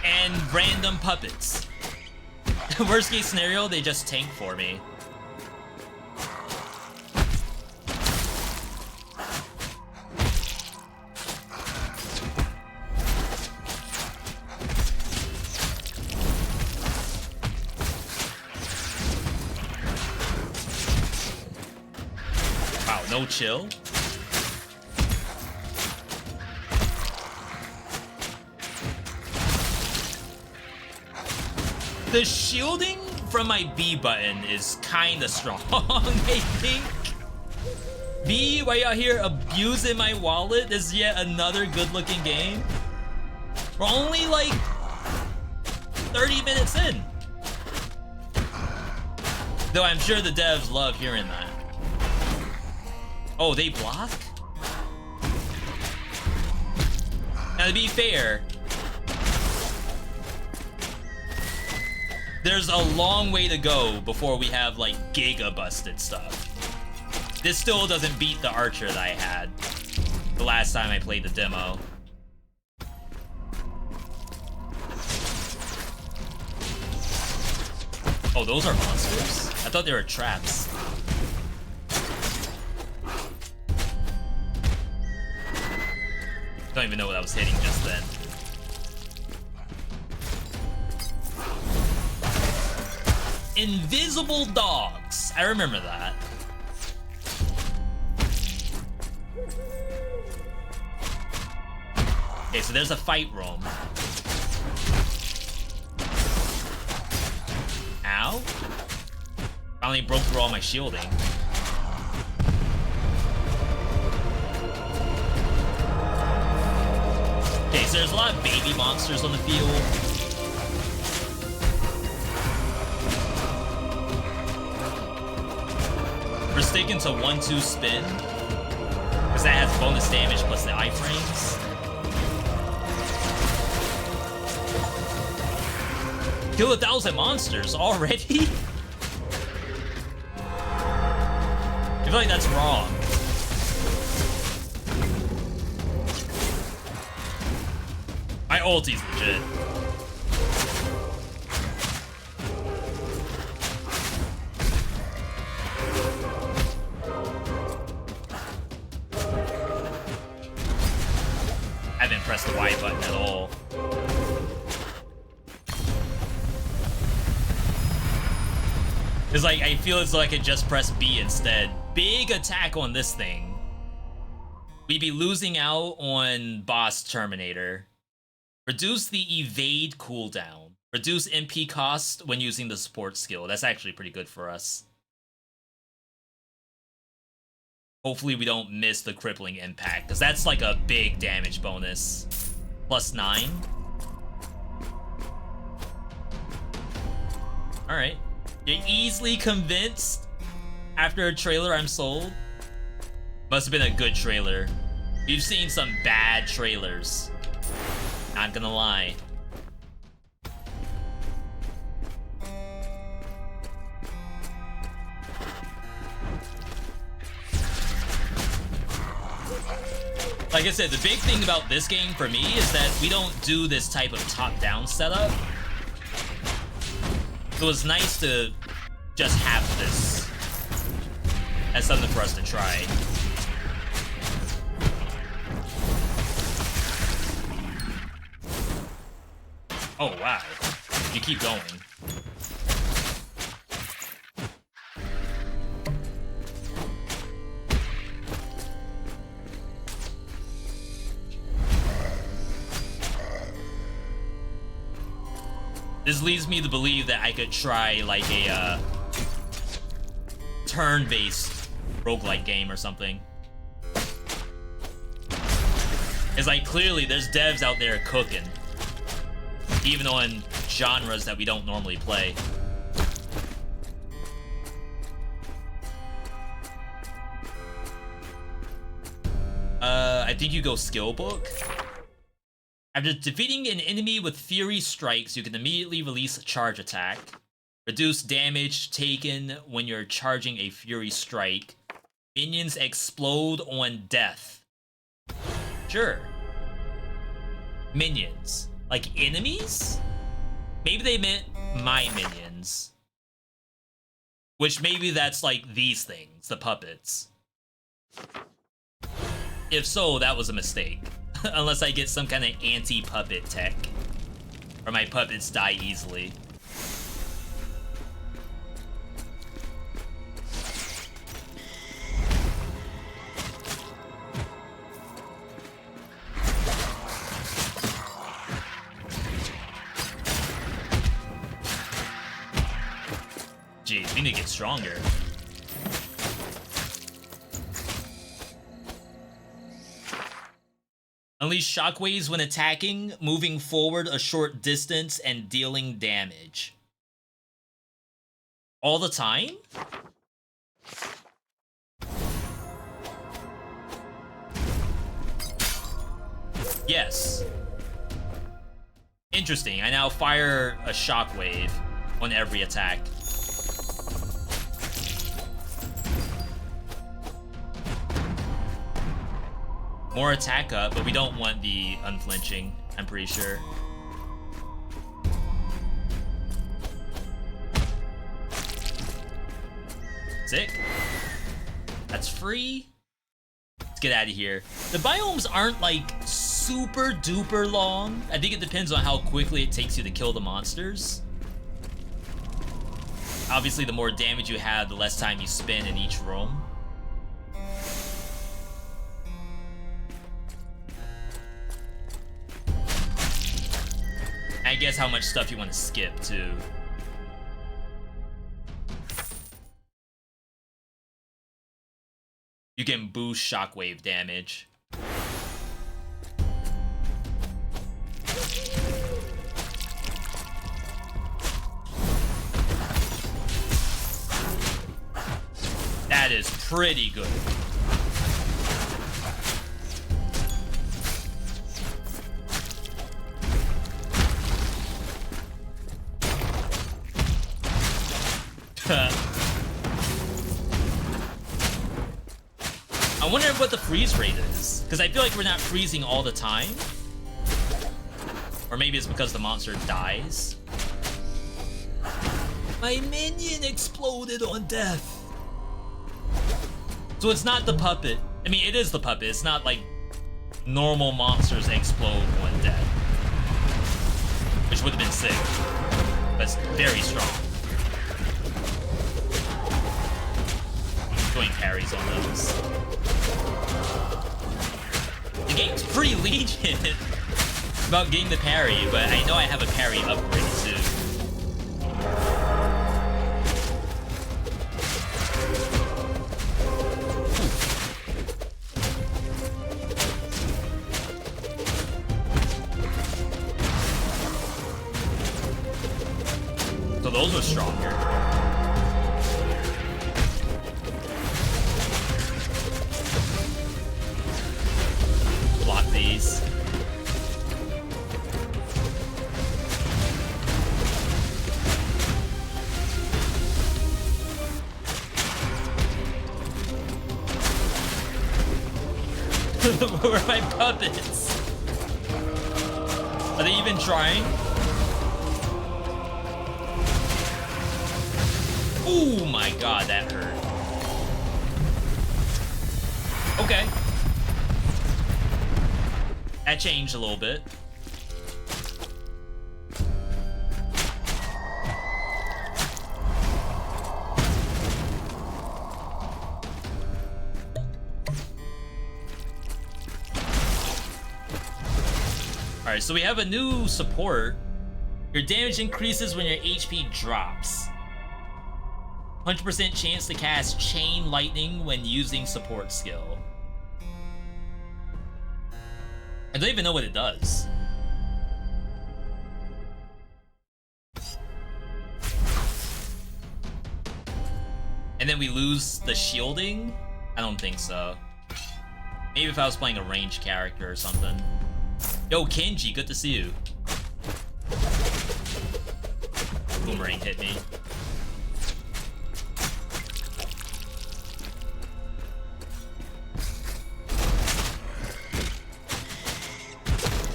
And random puppets. Worst case scenario, they just tank for me. Wow, no chill. The shielding from my B button is kinda strong, I think. B, why you out here abusing my wallet? This is yet another good-looking game. We're only like 30 minutes in. Though I'm sure the devs love hearing that. Oh, they block? Now, to be fair, there's a long way to go before we have, like, giga busted stuff. This still doesn't beat the Archer that I had the last time I played the demo. Oh, those are monsters? I thought they were traps. Don't even know what I was hitting just then. Invisible dogs. I remember that. Okay, so there's a fight room. Ow. Finally broke through all my shielding. there's a lot of baby monsters on the field. We're sticking to 1-2 spin, because that has bonus damage plus the iframes. Kill 1,000 monsters already? I feel like that's wrong. My ulti's legit. I haven't pressed the Y button at all. It's like, I feel as though I could just press B instead. Big attack on this thing. We'd be losing out on Boss Terminator. Reduce the evade cooldown. Reduce MP cost when using the support skill. That's actually pretty good for us. Hopefully we don't miss the crippling impact, because that's like a big damage bonus. +9. Alright. You're easily convinced? After a trailer, I'm sold. Must have been a good trailer. We've seen some bad trailers. Not gonna lie. Like I said, the big thing about this game for me is that we don't do this type of top-down setup. So it's nice to just have this as something for us to try. Oh, wow. You keep going. This leads me to believe that I could try, like, a, turn-based roguelike game or something. It's like, clearly, there's devs out there cooking. Even on genres that we don't normally play. I think you go skill book. After defeating an enemy with Fury Strikes, you can immediately release a charge attack. Reduce damage taken when you're charging a Fury Strike. Minions explode on death. Sure. Minions. Like enemies? Maybe they meant my minions. Which maybe that's like these things, the puppets. If so, that was a mistake. Unless I get some kind of anti-puppet tech. Or my puppets die easily. Jeez, we need to get stronger. Unleash shockwaves when attacking, moving forward a short distance, and dealing damage. All the time? Yes. Interesting. I now fire a shockwave on every attack. More attack up, but we don't want the unflinching, I'm pretty sure. Sick. That's free. Let's get out of here. The biomes aren't like super duper long. I think it depends on how quickly it takes you to kill the monsters. Obviously, the more damage you have, the less time you spend in each room. I guess how much stuff you want to skip, too. You can boost shockwave damage. That is pretty good. I wonder what the freeze rate is, because I feel like we're not freezing all the time. Or maybe it's because the monster dies. My minion exploded on death. So it's not the puppet. I mean, it is the puppet. It's not like normal monsters explode on death. Which would have been sick. But it's very strong. Doing parries on those. The game's pretty lenient about getting the parry, but I know I have a parry upgrade too. So those are stronger. Block these. Where are my puppets? Are they even trying? Oh my god, that hurt. Okay. That changed a little bit. Alright, so we have a new support. Your damage increases when your HP drops. 100% chance to cast Chain Lightning when using support skill. I don't even know what it does. And then we lose the shielding? I don't think so. Maybe if I was playing a ranged character or something. Yo, Kenji, good to see you. Boomerang hit me.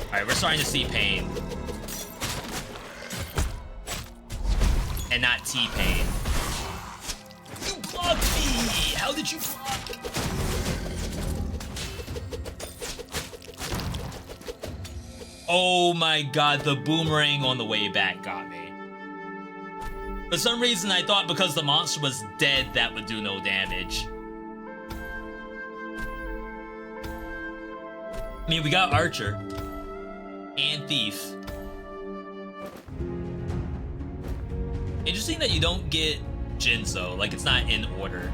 Alright, we're starting to see pain. And not T-pain. You blocked me! How did you block? Oh my god, the boomerang on the way back got me. For some reason, I thought because the monster was dead, that would do no damage. I mean, we got Archer. And Thief. Interesting that you don't get Jinzo, like it's not in order.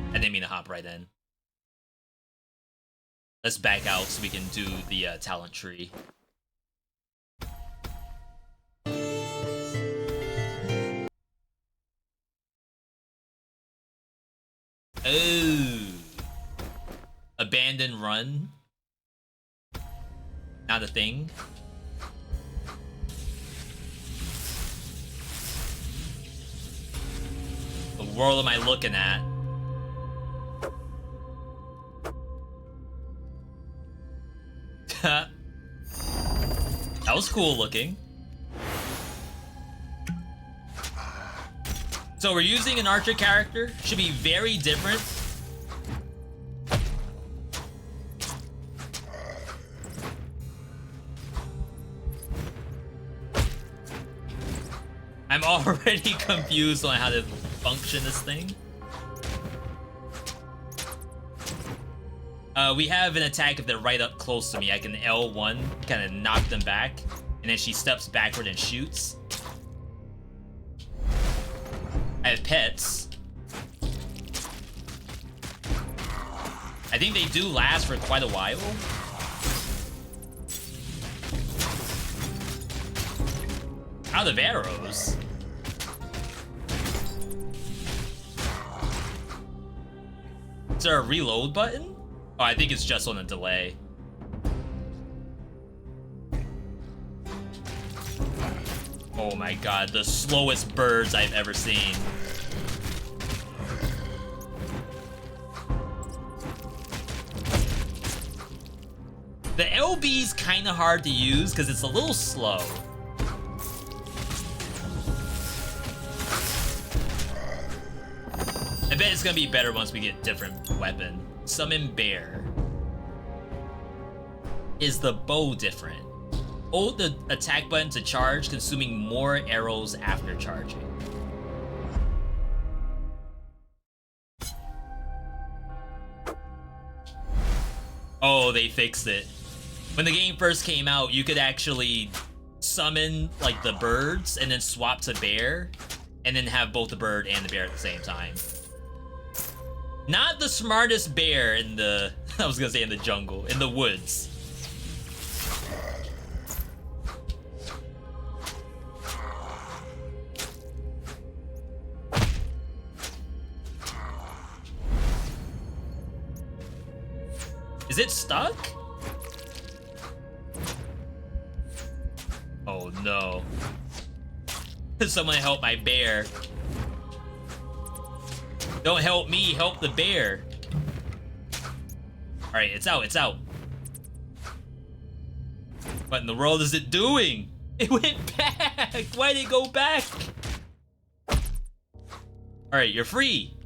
I didn't mean to hop right in. Let's back out so we can do the talent tree. Oh. Abandon run. Not a thing. What world am I looking at? That was cool looking. So we're using an Archer character. Should be very different. I'm already confused on how to function this thing. We have an attack if they're right up close to me. I can L1, kind of knock them back, and then she steps backward and shoots. I have pets. I think they do last for quite a while. Out of arrows. Is there a reload button? Oh, I think it's just on a delay. Oh my god, the slowest birds I've ever seen. The LB's kind of hard to use because it's a little slow. I bet it's gonna be better once we get different weapon. Summon Bear. Is the bow different? Hold the attack button to charge, consuming more arrows after charging. Oh, they fixed it. When the game first came out, you could actually summon like the birds and then swap to bear and then have both the bird and the bear at the same time. Not the smartest bear in the, I was gonna say in the jungle, in the woods. Is it stuck? Oh no. Someone help my bear. Don't help me, help the bear. Alright, it's out, it's out. What in the world is it doing? It went back! Why did it go back? Alright, you're free.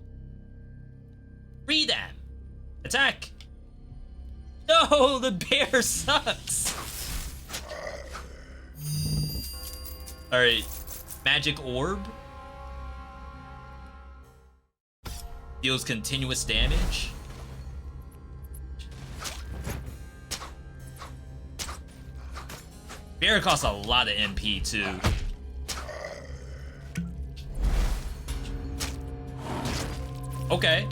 Free them. Attack. No, the bear sucks. Alright, magic orb. Deals continuous damage. Bear costs a lot of MP too. Okay.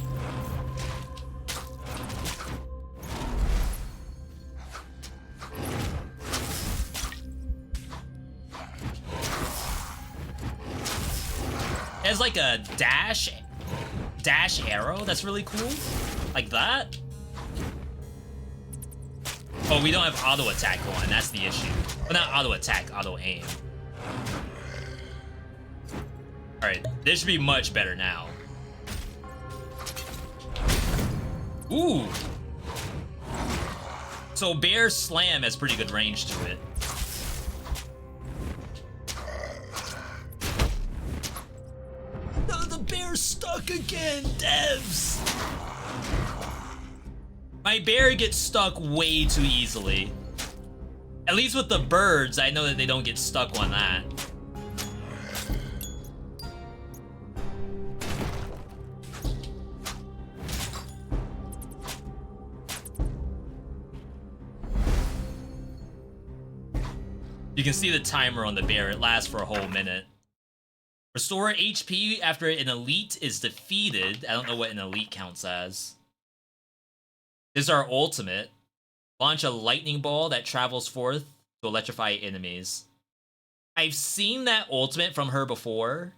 It has like a dash arrow. That's really cool. Like that. Oh, we don't have auto attack going. That's the issue. Well, not auto attack, auto aim. All right, this should be much better now. Ooh. So Bear Slam has pretty good range to it. No, the bear's stuck again, devs. My bear gets stuck way too easily. At least with the birds, I know that they don't get stuck on that. You can see the timer on the bear. It lasts for a whole minute. Restore HP after an elite is defeated. I don't know what an elite counts as. This is our ultimate. Launch a lightning ball that travels forth to electrify enemies. I've seen that ultimate from her before.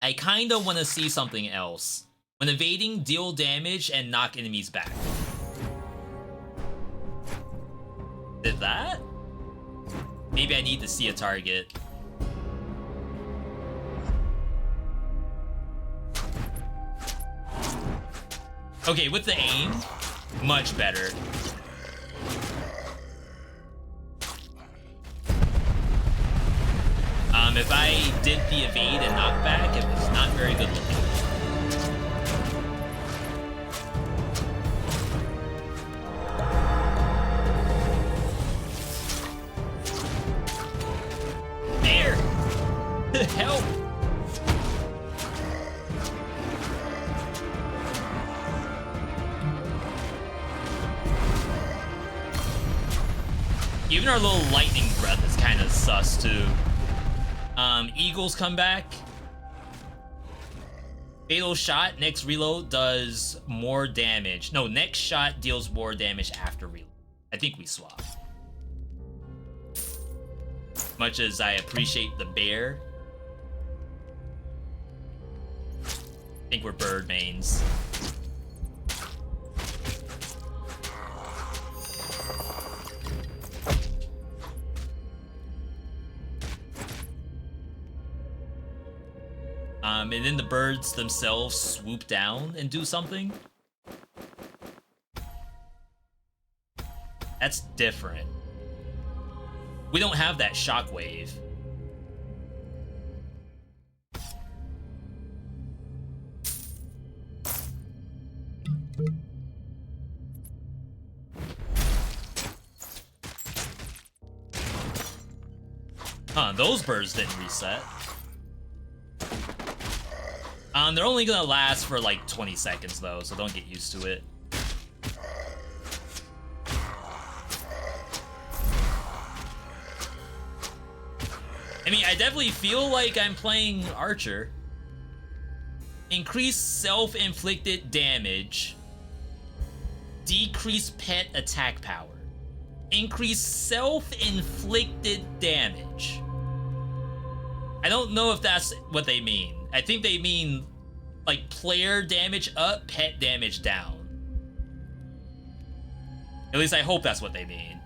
I kinda wanna see something else. When evading, deal damage and knock enemies back. Did that? Maybe I need to see a target. Okay, with the aim, much better. If I did the evade and knockback, it was not very good looking. There! Help! Even our little lightning breath is kind of sus too. Eagles come back. Fatal shot, next reload does more damage. No, next shot deals more damage after reload. I think we swap. Much as I appreciate the bear. think we're bird mains. And then the birds themselves swoop down and do something. That's different. We don't have that shockwave. Huh, those birds didn't reset. They're only gonna last for like 20 seconds though, so don't get used to it. I mean, I definitely feel like I'm playing Archer. Increase self-inflicted damage. Decrease pet attack power. Increase self-inflicted damage. I don't know if that's what they mean. I think they mean like player damage up, pet damage down. At least I hope that's what they mean.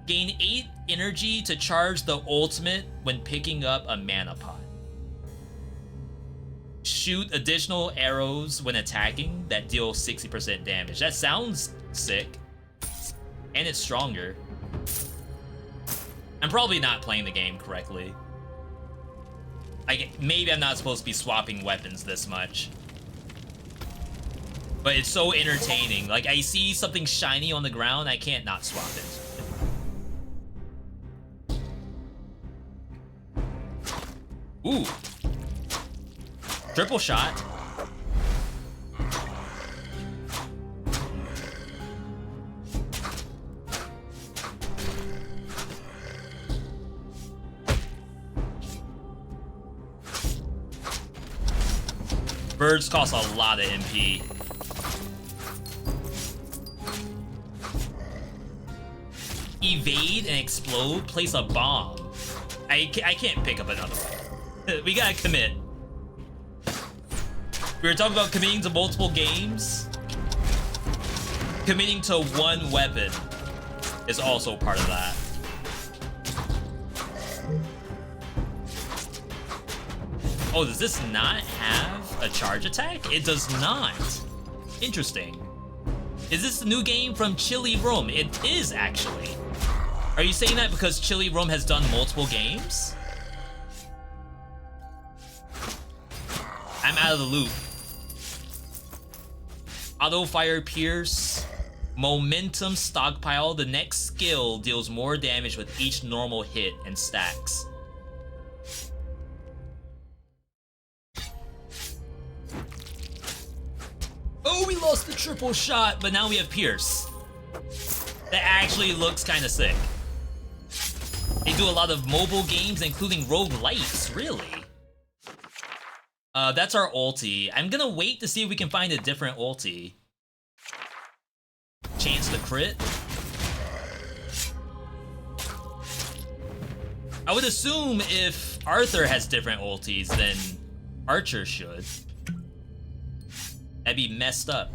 Gain 8 energy to charge the ultimate when picking up a mana pot. Shoot additional arrows when attacking that deal 60% damage. That sounds sick. And it's stronger. I'm probably not playing the game correctly. Like, maybe I'm not supposed to be swapping weapons this much. But it's so entertaining. Like, I see something shiny on the ground, I can't not swap it. Ooh. Triple shot. Birds cost a lot of MP. Evade and explode. Place a bomb. I can't pick up another one. We gotta commit. We were talking about committing to multiple games. Committing to one weapon is also part of that. Oh, does this not have a charge attack? It does not. Interesting. Is this the new game from Chili Room? It is, actually. Are you saying that because Chili Room has done multiple games? I'm out of the loop. Auto fire pierce. Momentum stockpile. The next skill deals more damage with each normal hit and stacks. Oh, we lost the triple shot, but now we have Pierce. That actually looks kind of sick. They do a lot of mobile games, including roguelites, really. That's our ulti. I'm gonna wait to see if we can find a different ulti. Chance to crit. I would assume if Arthur has different ultis, then Archer should. That'd be messed up.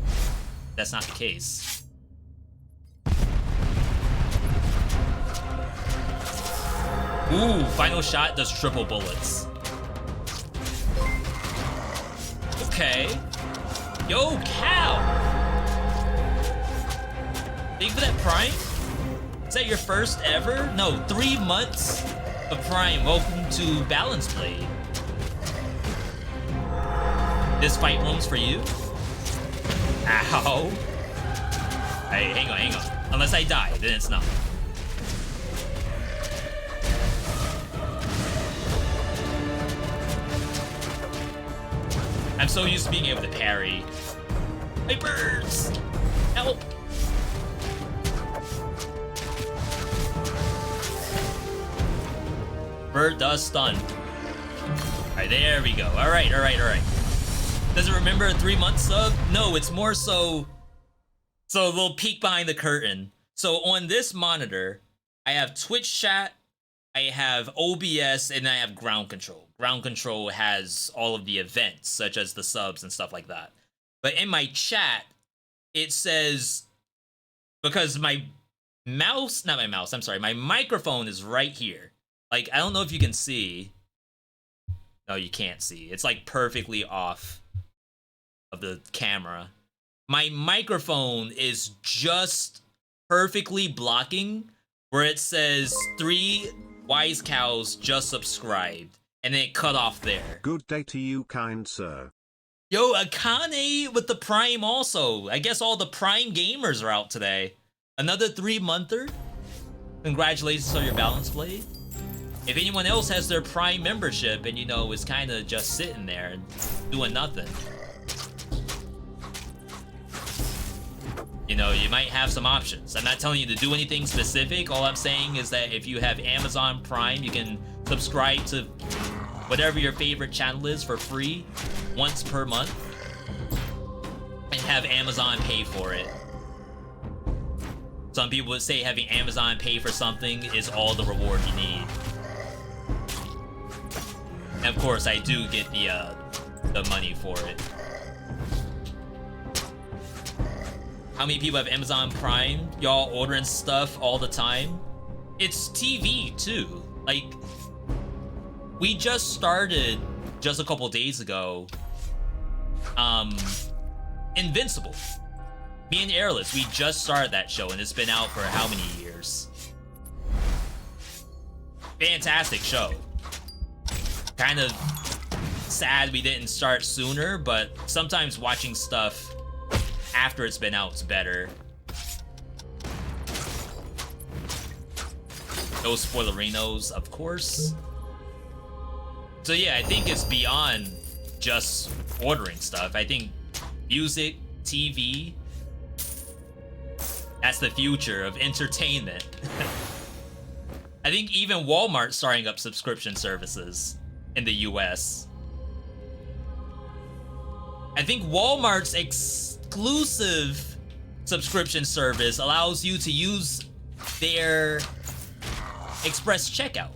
That's not the case. Ooh, final shot does triple bullets. Okay. Yo, cow! Thank you for that Prime? Is that your first ever? No, 3 months of Prime. Welcome to Balance Blade. This fight room's for you? Ow. Hey, hang on, hang on. Unless I die, then it's not. I'm so used to being able to parry. Hey, birds! Help! Bird does stun. Alright, there we go. Alright, alright, alright. Does it remember a 3-month sub? No, it's more so... So a little peek behind the curtain. So on this monitor, I have Twitch chat, I have OBS, and I have ground control. Ground control has all of the events, such as the subs and stuff like that. But in my chat, it says, because my mouse, not my mouse, I'm sorry, my microphone is right here. Like, I don't know if you can see. No, you can't see. It's like perfectly off of the camera. My microphone is just perfectly blocking where it says 3 wise cows just subscribed, and then it cut off there. Good day to you, kind sir. Yo, Akane with the Prime also. I guess all the Prime gamers are out today. Another 3-monther. Congratulations on your balance blade. If anyone else has their Prime membership and, you know, is kind of just sitting there and doing nothing, you know, you might have some options. I'm not telling you to do anything specific. All I'm saying is that if you have Amazon Prime, you can subscribe to whatever your favorite channel is for free once per month and have Amazon pay for it. Some people would say having Amazon pay for something is all the reward you need. And of course, I do get the money for it. How many people have Amazon Prime? Y'all ordering stuff all the time? It's TV too. Like, we just started just a couple days ago. Invincible. Me and Airless, we just started that show, and it's been out for how many years? Fantastic show. Kind of sad we didn't start sooner, but sometimes watching stuff after it's been out is better. No spoilerinos, of course. So yeah, I think it's beyond just ordering stuff. I think music, TV, that's the future of entertainment. I think even Walmart's starting up subscription services in the US. I think Walmart's exclusive subscription service allows you to use their Express Checkout.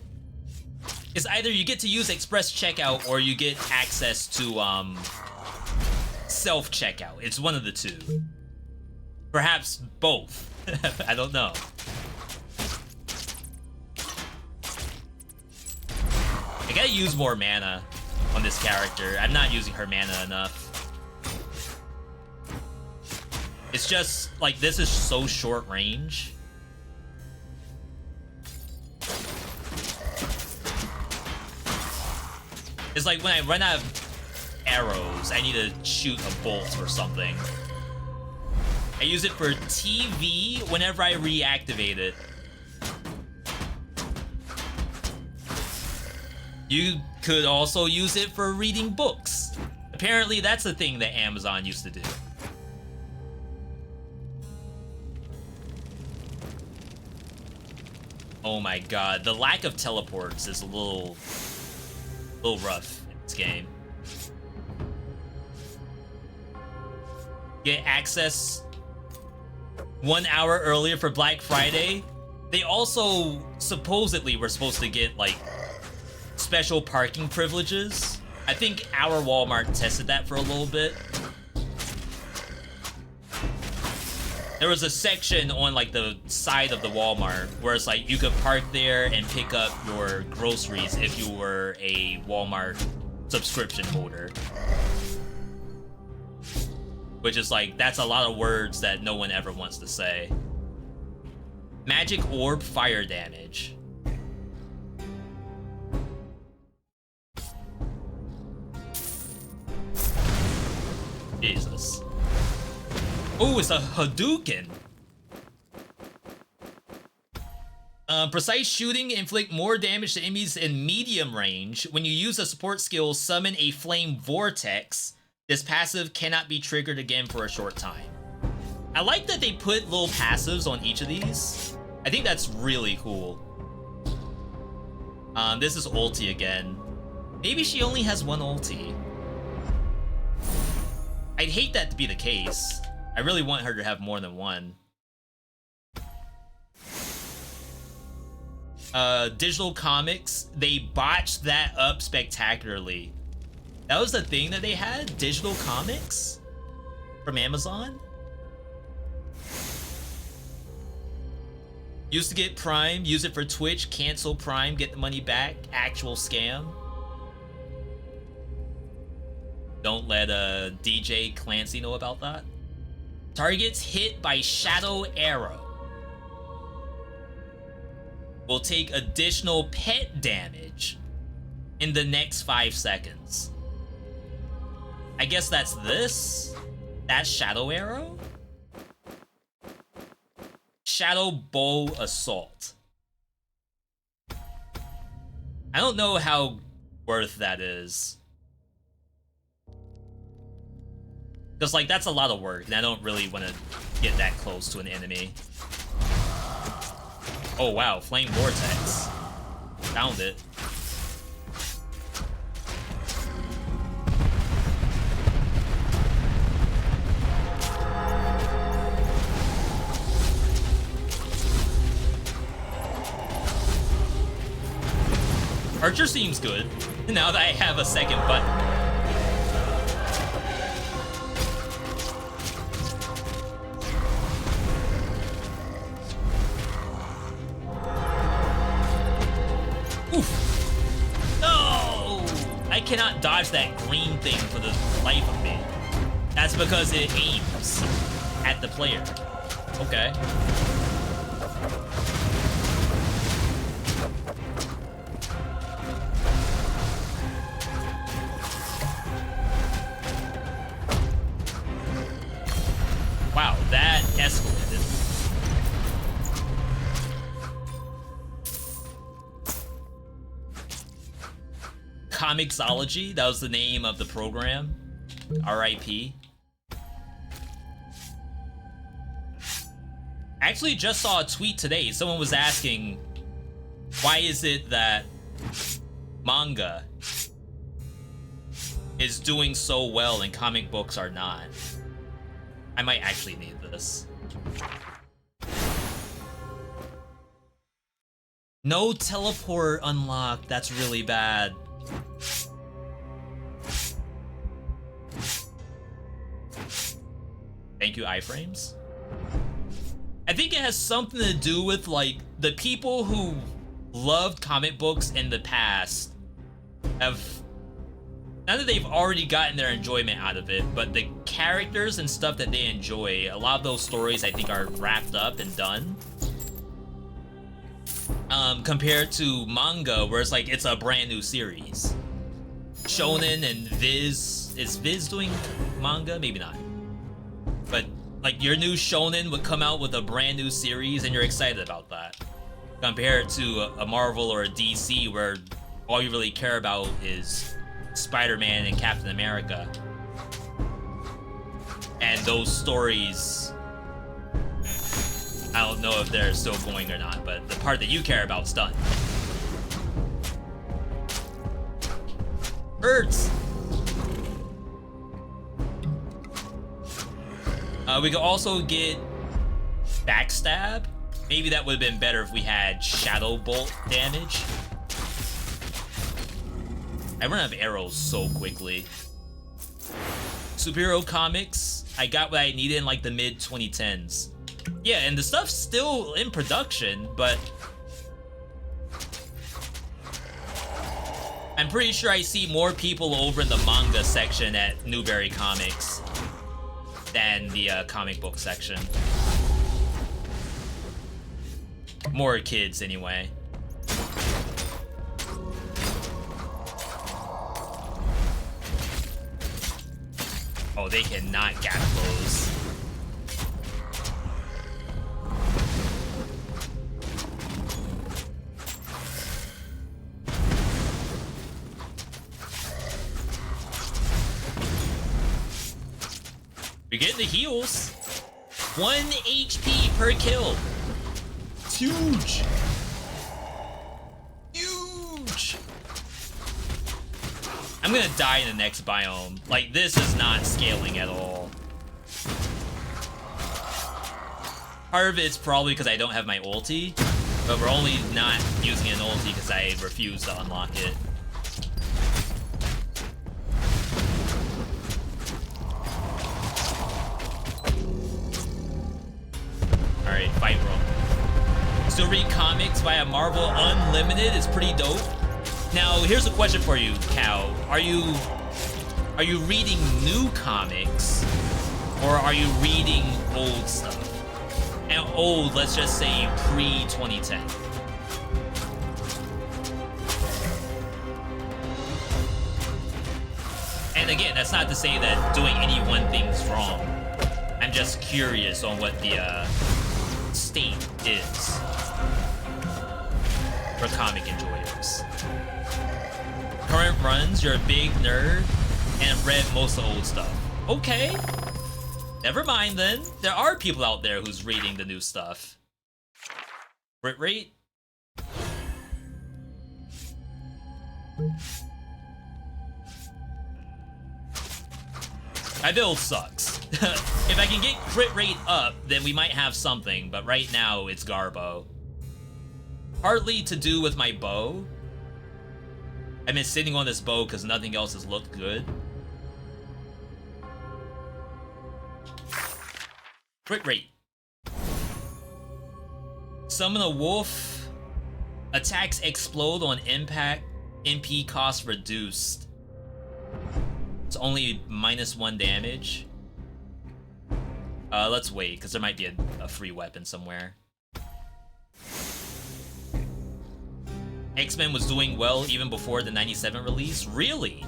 It's either you get to use Express Checkout or you get access to self-checkout. It's one of the two. Perhaps both. I don't know. I gotta use more mana on this character. I'm not using her mana enough. It's just, like, this is so short range. It's like when I run out of arrows, I need to shoot a bolt or something. I use it for TV whenever I reactivate it. You could also use it for reading books. Apparently that's a thing that Amazon used to do. Oh my god, the lack of teleports is a little rough in this game. Get access 1 hour earlier for Black Friday. They also supposedly were supposed to get, like, special parking privileges. I think our Walmart tested that for a little bit. There was a section on, like, the side of the Walmart where it's like you could park there and pick up your groceries if you were a Walmart subscription holder. Which is like, that's a lot of words that no one ever wants to say. Magic orb fire damage. Jesus. Oh, it's a Hadouken. Precise shooting inflict more damage to enemies in medium range. When you use a support skill, summon a flame vortex. This passive cannot be triggered again for a short time. I like that they put little passives on each of these. I think that's really cool. This is ulti again. Maybe she only has one ulti. I'd hate that to be the case. I really want her to have more than one. Digital comics, they botched that up spectacularly. That was the thing that they had? Digital comics? From Amazon? Used to get Prime, use it for Twitch, cancel Prime, get the money back. Actual scam. Don't let DJ Clancy know about that. Targets hit by Shadow Arrow will take additional pet damage in the next 5 seconds. I guess that's this? That's Shadow Arrow? Shadow Bow Assault. I don't know how worth that is. Because, like, that's a lot of work, and I don't really want to get that close to an enemy. Oh, wow. Flame Vortex. Found it. Archer seems good, now that I have a second button. Oof. No! I cannot dodge that green thing for the life of me. That's because it aims at the player. Okay. Wow, that escalated. Comixology, that was the name of the program. RIP. Actually just saw a tweet today. Someone was asking, why is it that manga is doing so well and comic books are not? I might actually need this. No teleport unlocked. That's really bad. Thank you, iframes. I think it has something to do with, like, the people who loved comic books in the past have... Now that they've already gotten their enjoyment out of it, but the characters and stuff that they enjoy, a lot of those stories I think are wrapped up and done. Compared to manga, where it's like, it's a brand new series. Shonen and Viz, is Viz doing manga? Maybe not. But like, your new Shonen would come out with a brand new series and you're excited about that. Compared to a Marvel or a DC, where all you really care about is Spider-Man and Captain America. And those stories, I don't know if they're still going or not, but the part that you care about is done. Birds! We could also get Backstab. Maybe that would have been better if we had Shadow Bolt damage. I run out of arrows so quickly. Superhero comics, I got what I needed in like the mid-2010s. Yeah, and the stuff's still in production, but I'm pretty sure I see more people over in the manga section at Newberry Comics than the comic book section. More kids, anyway. Oh, they cannot gap close. You're getting the heals. 1 HP per kill. It's huge. Huge. I'm gonna die in the next biome. Like, this is not scaling at all. Part of it's probably because I don't have my ulti. But we're only not using an ulti because I refuse to unlock it. Alright, fight room. Still read comics via Marvel Unlimited. It's pretty dope. Now, here's a question for you, Cal. Are you reading new comics, or are you reading old stuff? And old, let's just say pre-2010. And again, that's not to say that doing any one thing's wrong. I'm just curious on what the state is for comic enjoyers. Current runs, you're a big nerd and read most of the old stuff. Okay. Never mind then. There are people out there who's reading the new stuff. Crit rate? My build sucks. If I can get crit rate up, then we might have something, but right now it's Garbo. Partly to do with my bow. I've been sitting on this bow because nothing else has looked good. Crit rate. Summon a wolf. Attacks explode on impact. MP cost reduced. It's only -1 damage. Let's wait, because there might be a free weapon somewhere. X-Men was doing well even before the 97 release? Really?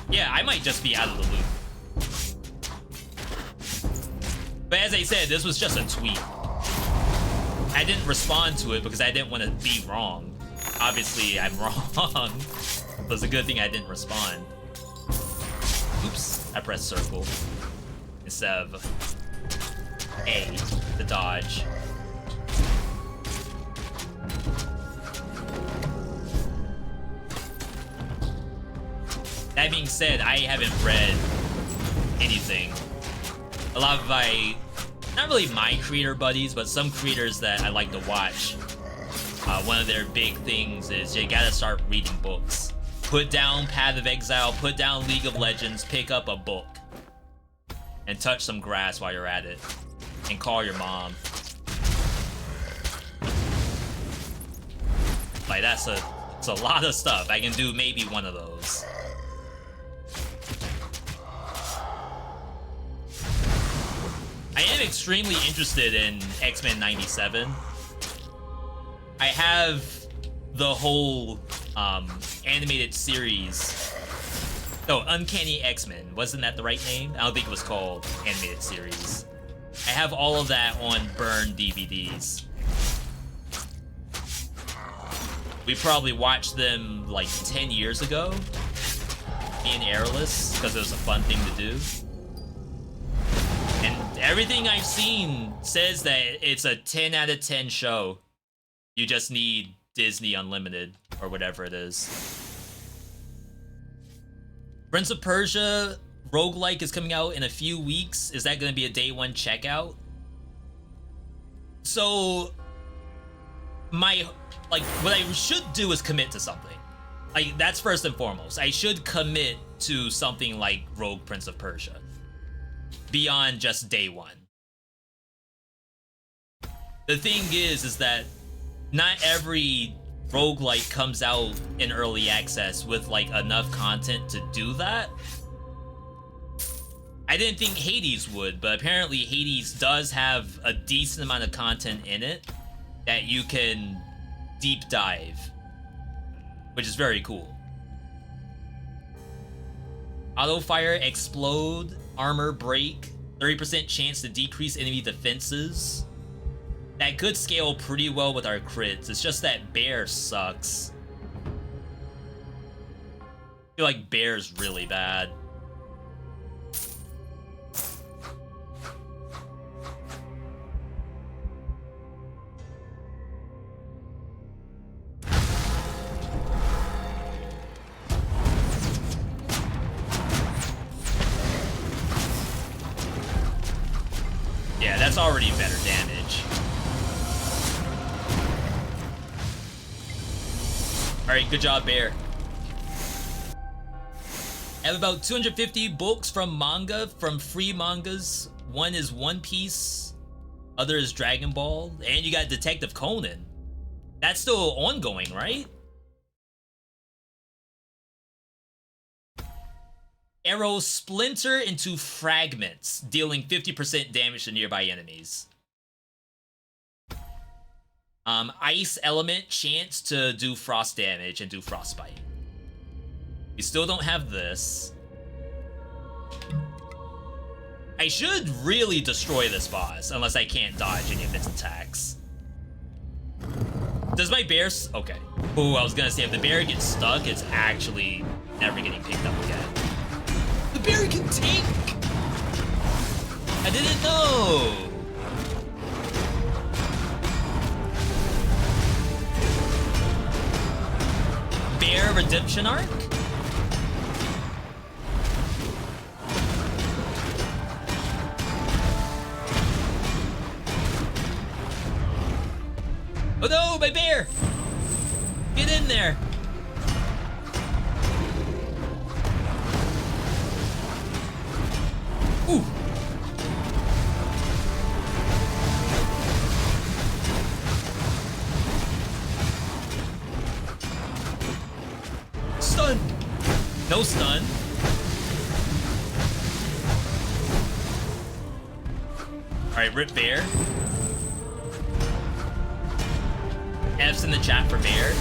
Yeah, I might just be out of the loop. But as I said, this was just a tweet. I didn't respond to it because I didn't want to be wrong. Obviously, I'm wrong. But it's a good thing I didn't respond. Oops, I pressed circle instead of A to dodge. That being said, I haven't read anything. A lot of my, not really my creator buddies, but some creators that I like to watch, one of their big things is you gotta start reading books. Put down Path of Exile, put down League of Legends, pick up a book. And touch some grass while you're at it. And call your mom. Like, it's a lot of stuff. I can do maybe one of those. I am extremely interested in X-Men 97. I have the whole animated series. No, Uncanny X-Men. Wasn't that the right name? I don't think it was called animated series. I have all of that on burned DVDs. We probably watched them like 10 years ago. Being airless, because it was a fun thing to do. And everything I've seen says that it's a 10 out of 10 show. You just need Disney Unlimited, or whatever it is. Prince of Persia roguelike is coming out in a few weeks. Is that going to be a day one checkout? So, what I should do is commit to something. Like, that's first and foremost. I should commit to something like Rogue Prince of Persia. Beyond just day one. The thing is that not every roguelike comes out in early access with like enough content to do that. I didn't think Hades would, but apparently Hades does have a decent amount of content in it that you can deep dive, which is very cool. Auto fire, explode, armor break, 30% chance to decrease enemy defenses. That could scale pretty well with our crits. It's just that bear sucks. I feel like bear's really bad. That's already better damage. Alright, good job, Bear. I have about 250 books from manga, from free mangas. One is One Piece, other is Dragon Ball, and you got Detective Conan. That's still ongoing, right? Arrows splinter into fragments, dealing 50% damage to nearby enemies. Ice element chance to do frost damage and do frostbite. We still don't have this. I should really destroy this boss, unless I can't dodge any of its attacks. Does my bear... Okay. Ooh, I was gonna say, if the bear gets stuck, it's actually never getting picked up again. The bear can tank! I didn't know! Bear redemption arc? Oh no, my bear! Get in there! Ooh! Stun! No stun. Alright, rip bear. F's in the chat for bear.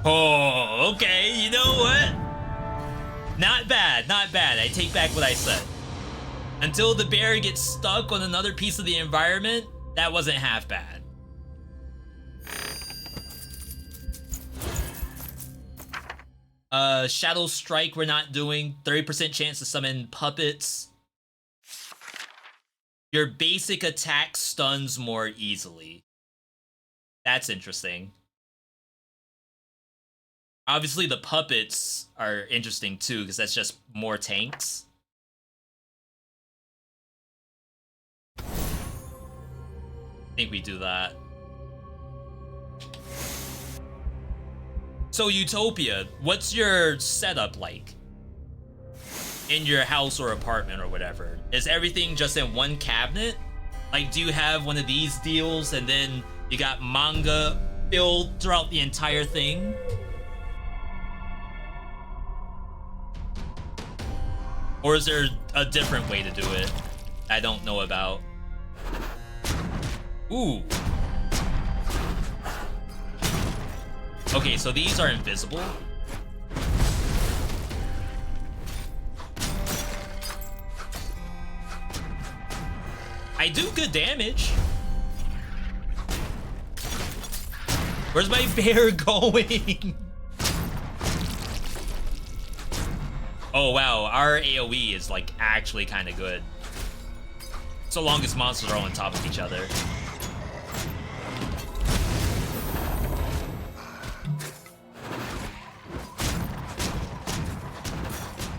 Oh, okay, you know what? Not bad, not bad. I take back what I said. Until the bear gets stuck on another piece of the environment, that wasn't half bad. Shadow Strike we're not doing. 30% chance to summon puppets. Your basic attack stuns more easily. That's interesting. Obviously, the puppets are interesting too, because that's just more tanks. I think we do that. So, Utopia, what's your setup like? In your house or apartment or whatever? Is everything just in one cabinet? Like, do you have one of these deals and then you got manga filled throughout the entire thing? Or is there a different way to do it I don't know about? Ooh. Okay, so these are invisible. I do good damage. Where's my bear going? Oh wow, our AoE is like actually kind of good. So long as monsters are on top of each other.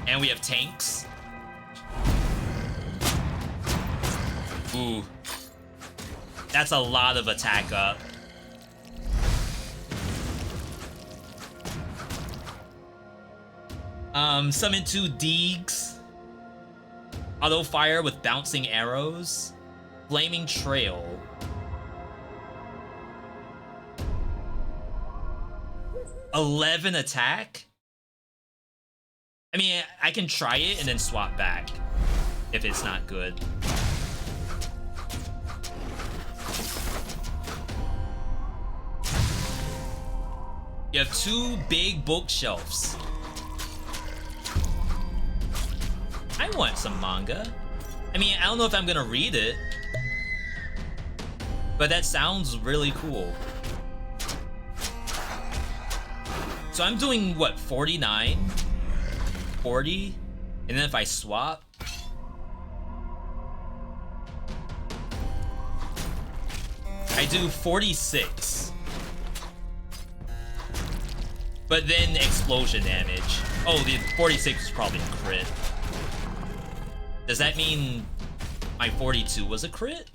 And we have tanks. Ooh. That's a lot of attack up. Summon 2 Deegs. Auto fire with bouncing arrows. Flaming trail. $11 attack? I mean, I can try it and then swap back if it's not good. You have 2 big bookshelves. I want some manga. I mean, I don't know if I'm gonna read it, but that sounds really cool. So I'm doing, what, 49? 40? And then if I swap... I do 46. But then explosion damage. Oh, the 46 was probably a crit. Does that mean my 42 was a crit?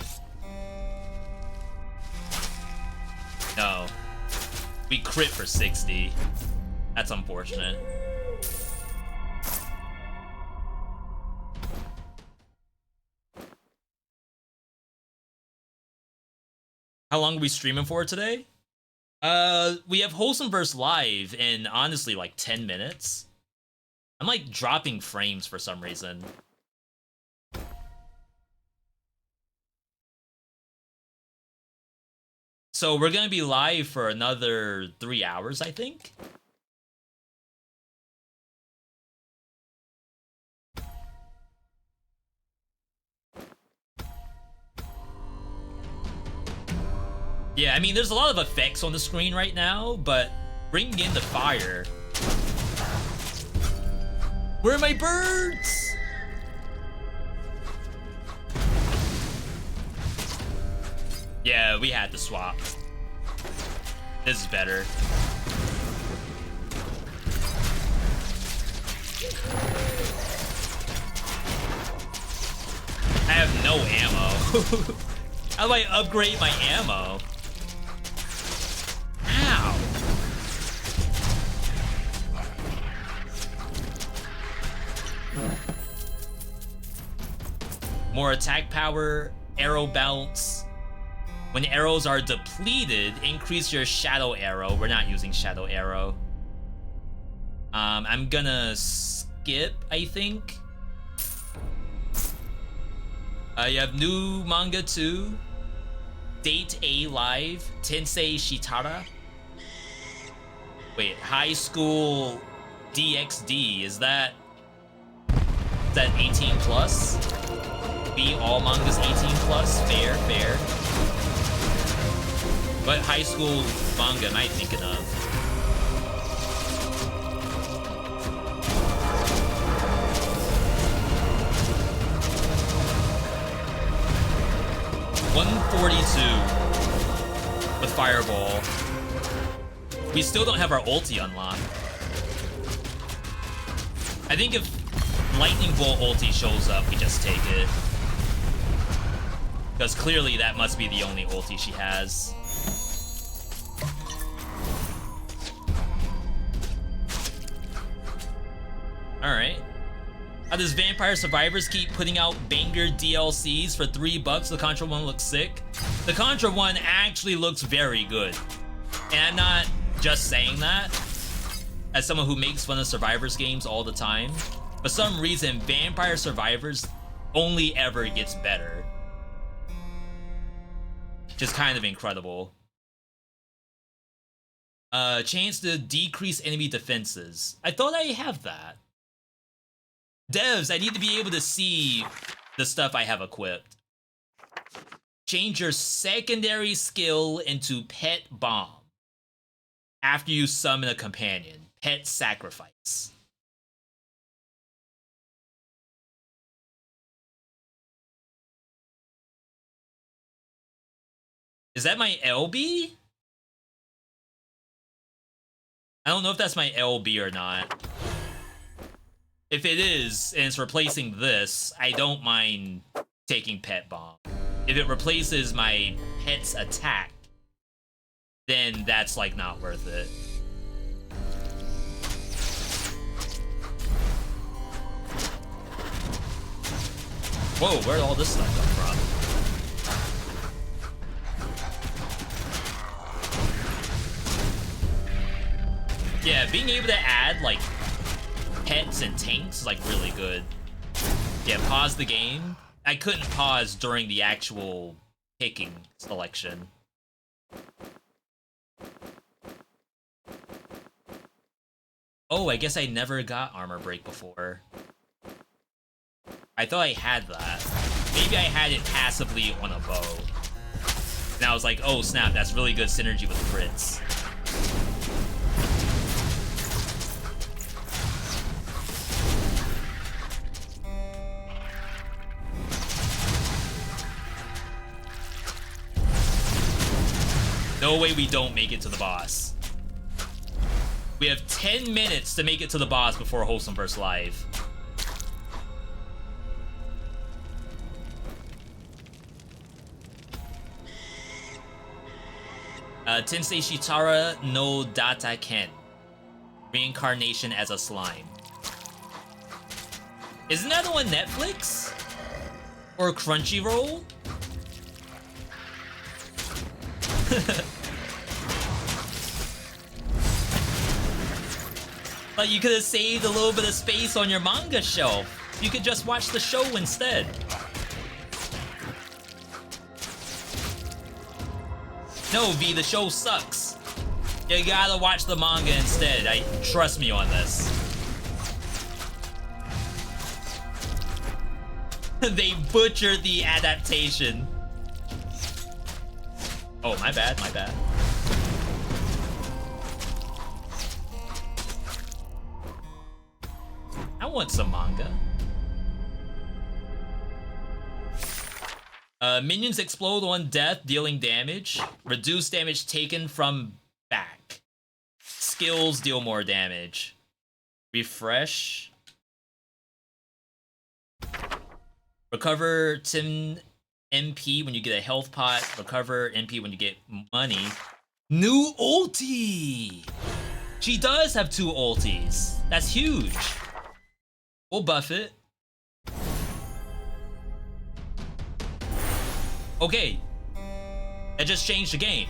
No. We crit for 60. That's unfortunate. How long are we streaming for today? We have Wholesome Verse live in honestly like 10 minutes. I'm like dropping frames for some reason. So we're gonna be live for another 3 hours, I think. Yeah, I mean, there's a lot of effects on the screen right now, but bringing in the fire. Where are my birds? Yeah, we had to swap. This is better. I have no ammo. How do I upgrade my ammo? Ow! More attack power, arrow bounce. When arrows are depleted, increase your shadow arrow. We're not using shadow arrow. I'm gonna skip, I think. You have new manga too. Date A live. Tensei Shitara. Wait, high school DxD. Is that 18 plus? B, all mangas 18 plus? Fair, fair. What high school manga am I thinking of? $142 with Fireball. We still don't have our ulti unlocked. I think if Lightning Bolt ulti shows up, we just take it. Because clearly that must be the only ulti she has. Alright. How does Vampire Survivors keep putting out banger DLCs for $3? The Contra one looks sick. The Contra one actually looks very good. And I'm not just saying that as someone who makes fun of Survivors games all the time. For some reason, Vampire Survivors only ever gets better. Just kind of incredible. Chance to decrease enemy defenses. I thought I have that. Devs, I need to be able to see the stuff I have equipped. Change your secondary skill into Pet Bomb after you summon a companion. Pet Sacrifice. Is that my LB? I don't know if that's my LB or not. If it is, and it's replacing this, I don't mind taking Pet Bomb. If it replaces my pet's attack, then that's like not worth it. Whoa, where'd all this stuff come from? Yeah, being able to add like pets and tanks is like really good. Yeah, pause the game. I couldn't pause during the actual picking selection. Oh, I guess I never got armor break before. I thought I had that. Maybe I had it passively on a bow. And I was like, oh snap, that's really good synergy with crits. No way we don't make it to the boss. We have 10 minutes to make it to the boss before Wholesome vs. Live. Tensei Shitara no Data Ken. Reincarnation as a slime. Isn't that on Netflix? Or Crunchyroll? But you could have saved a little bit of space on your manga shelf. You could just watch the show instead. No, V, the show sucks. You gotta watch the manga instead. Trust me on this. They butchered the adaptation. Oh, my bad, my bad. I want some manga. Minions explode on death, dealing damage. Reduce damage taken from back. Skills deal more damage. Refresh. Recover 10 MP when you get a health pot. Recover MP when you get money. New ulti! She does have 2 ultis. That's huge. We'll buff it. Okay. That just changed the game.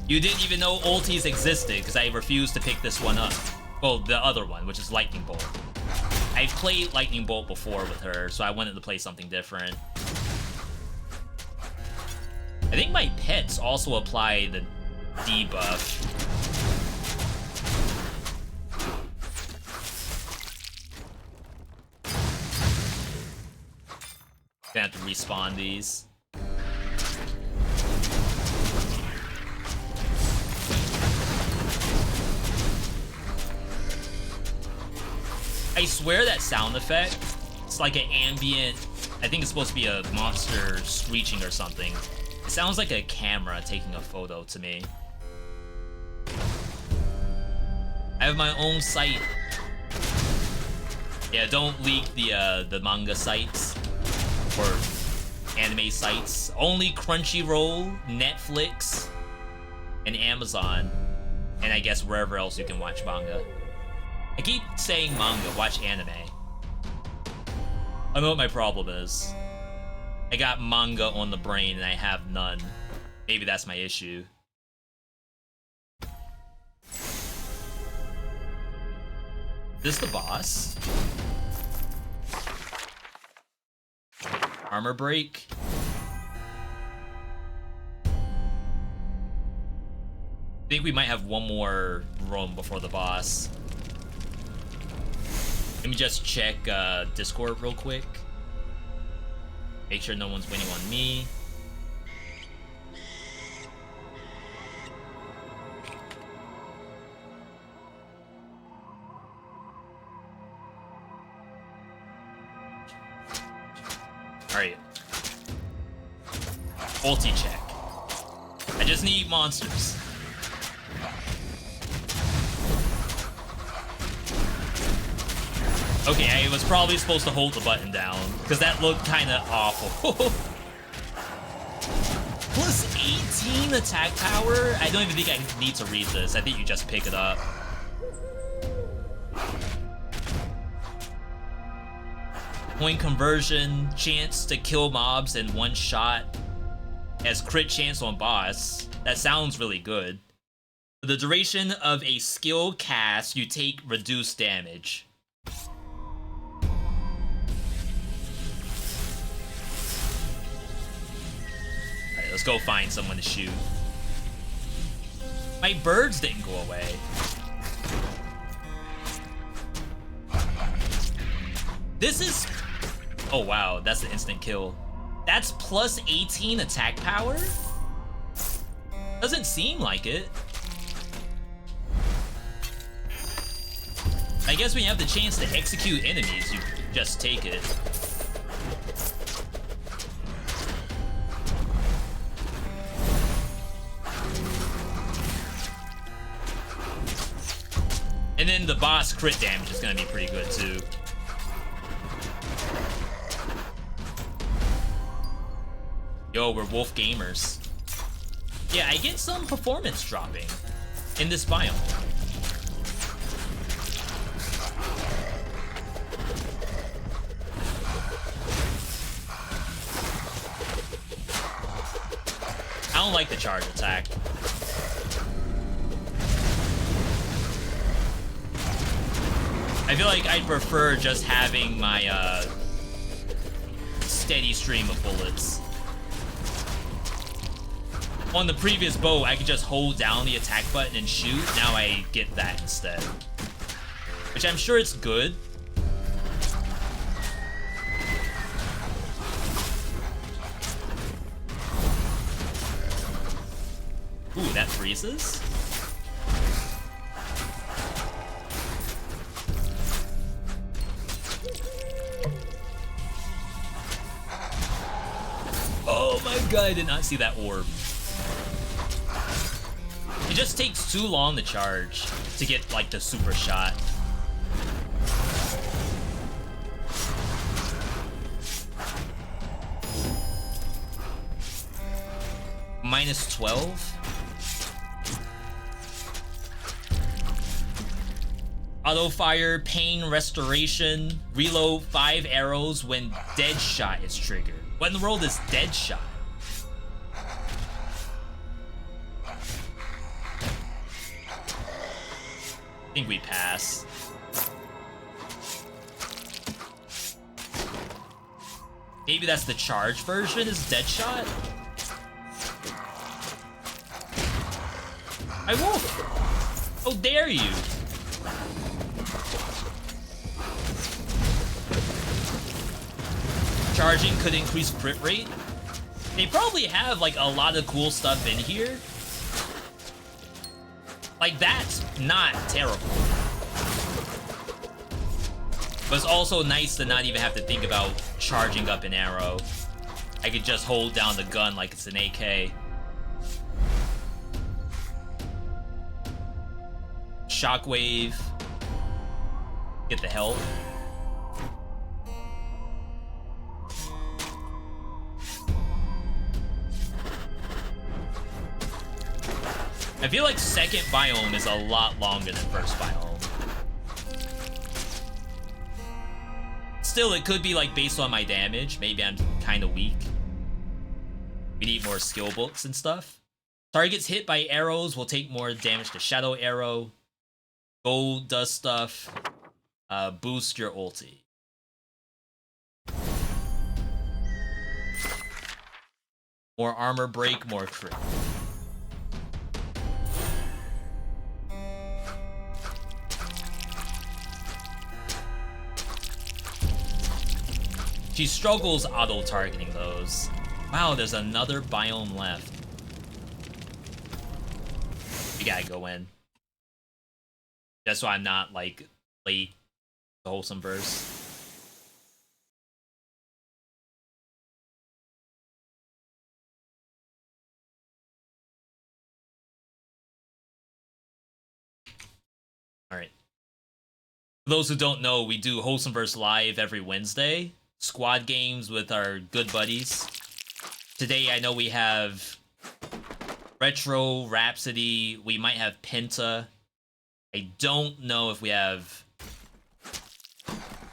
You didn't even know ultis existed because I refused to pick this one up. Well, the other one, which is Lightning Bolt. I've played Lightning Bolt before with her, so I wanted to play something different. I think my pets also apply the debuff. Gonna have to respawn these. I swear that sound effect, it's like an ambient, I think it's supposed to be a monster screeching or something. It sounds like a camera taking a photo to me. I have my own site. Yeah, don't leak the manga sites or anime sites. Only Crunchyroll, Netflix, and Amazon, and I guess wherever else you can watch manga. I keep saying manga, watch anime. I know what my problem is. I got manga on the brain and I have none. Maybe that's my issue. Is this the boss? Armor break? I think we might have one more room before the boss. Let me just check Discord real quick. Make sure no one's winning on me. Alright. Ulti check. I just need monsters. Okay, I was probably supposed to hold the button down, because that looked kind of awful. Plus 18 attack power? I don't even think I need to read this. I think you just pick it up. Point conversion, chance to kill mobs in one shot, as crit chance on boss. That sounds really good. For the duration of a skill cast, you take reduced damage. Alright, let's go find someone to shoot. My birds didn't go away. This is... Oh wow, that's an instant kill. That's plus 18 attack power? Doesn't seem like it. I guess when you have the chance to execute enemies, you just take it. And then the boss crit damage is gonna be pretty good too. Yo, we're wolf gamers. Yeah, I get some performance dropping in this biome. I don't like the charge attack. I feel like I'd prefer just having my steady stream of bullets. On the previous bow, I could just hold down the attack button and shoot. Now I get that instead. Which I'm sure it's good. Ooh, that freezes? Oh my god, I did not see that orb. It just takes too long to charge to get, like, the super shot. Minus 12? Auto fire, pain restoration, reload 5 arrows when dead shot is triggered. What in the world is dead shot? I think we pass. Maybe that's the charge version, is dead shot? I won't! How dare you! Charging could increase crit rate. They probably have, like, a lot of cool stuff in here. Like, that's not terrible. But it's also nice to not even have to think about charging up an arrow. I could just hold down the gun like it's an AK. Shockwave. Get the health. I feel like second biome is a lot longer than first biome. Still, it could be like based on my damage. Maybe I'm kind of weak. We need more skill books and stuff. Targets hit by arrows will take more damage to shadow arrow. Gold does stuff. Boost your ulti. More armor break, more crit. She struggles auto-targeting those. Wow, there's another biome left. We gotta go in. That's why I'm not, like, late the wholesome verse. Alright. For those who don't know, we do Wholesome Verse live every Wednesday. Squad games with our good buddies. Today I know we have Retro, Rhapsody, we might have Penta. I don't know if we have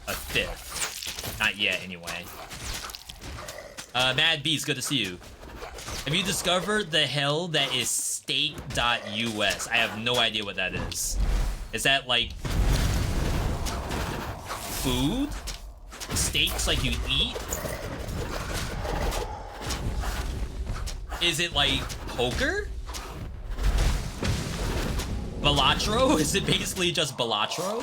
a fifth. Not yet, anyway. Mad Beast, good to see you. Have you discovered the hell that is steak.us? I have no idea what that is. Is that, like, food? Steaks like you eat? Is it like poker? Balatro? Is it basically just Balatro?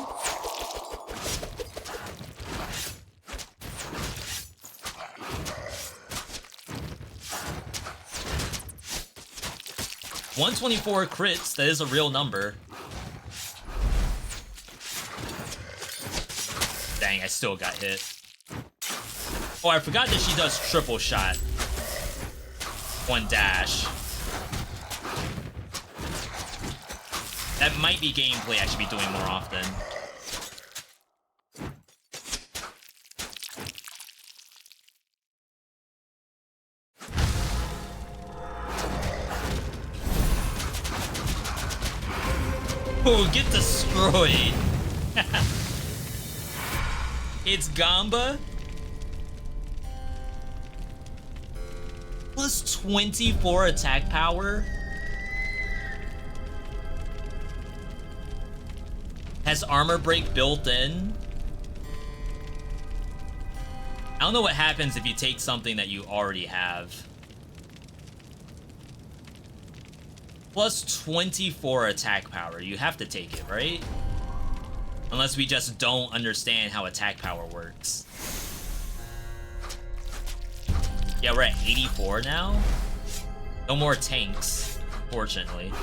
$124 crits, that is a real number. Dang, I still got hit. Oh, I forgot that she does triple shot. One dash. That might be gameplay I should be doing more often. Oh, get destroyed. It's Gamba. Plus 24 attack power. Has armor break built in. I don't know what happens if you take something that you already have. Plus 24 attack power. You have to take it, right? Unless we just don't understand how attack power works. Yeah, we're at 84 now. No more tanks, fortunately.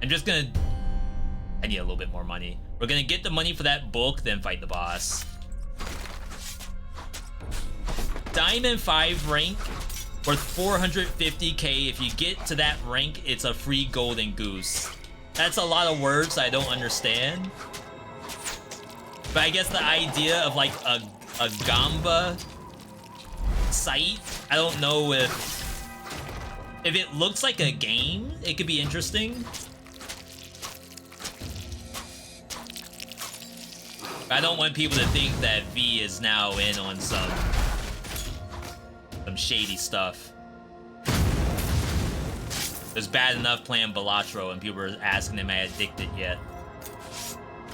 I'm just gonna... I need a little bit more money. We're gonna get the money for that book, then fight the boss. Diamond 5 rank worth 450k. If you get to that rank, it's a free golden goose. That's a lot of words I don't understand. But I guess the idea of like a Gamba site, I don't know if it looks like a game, it could be interesting. I don't want people to think that V is now in on some shady stuff. It was bad enough playing Balatro and people were asking am I addicted yet.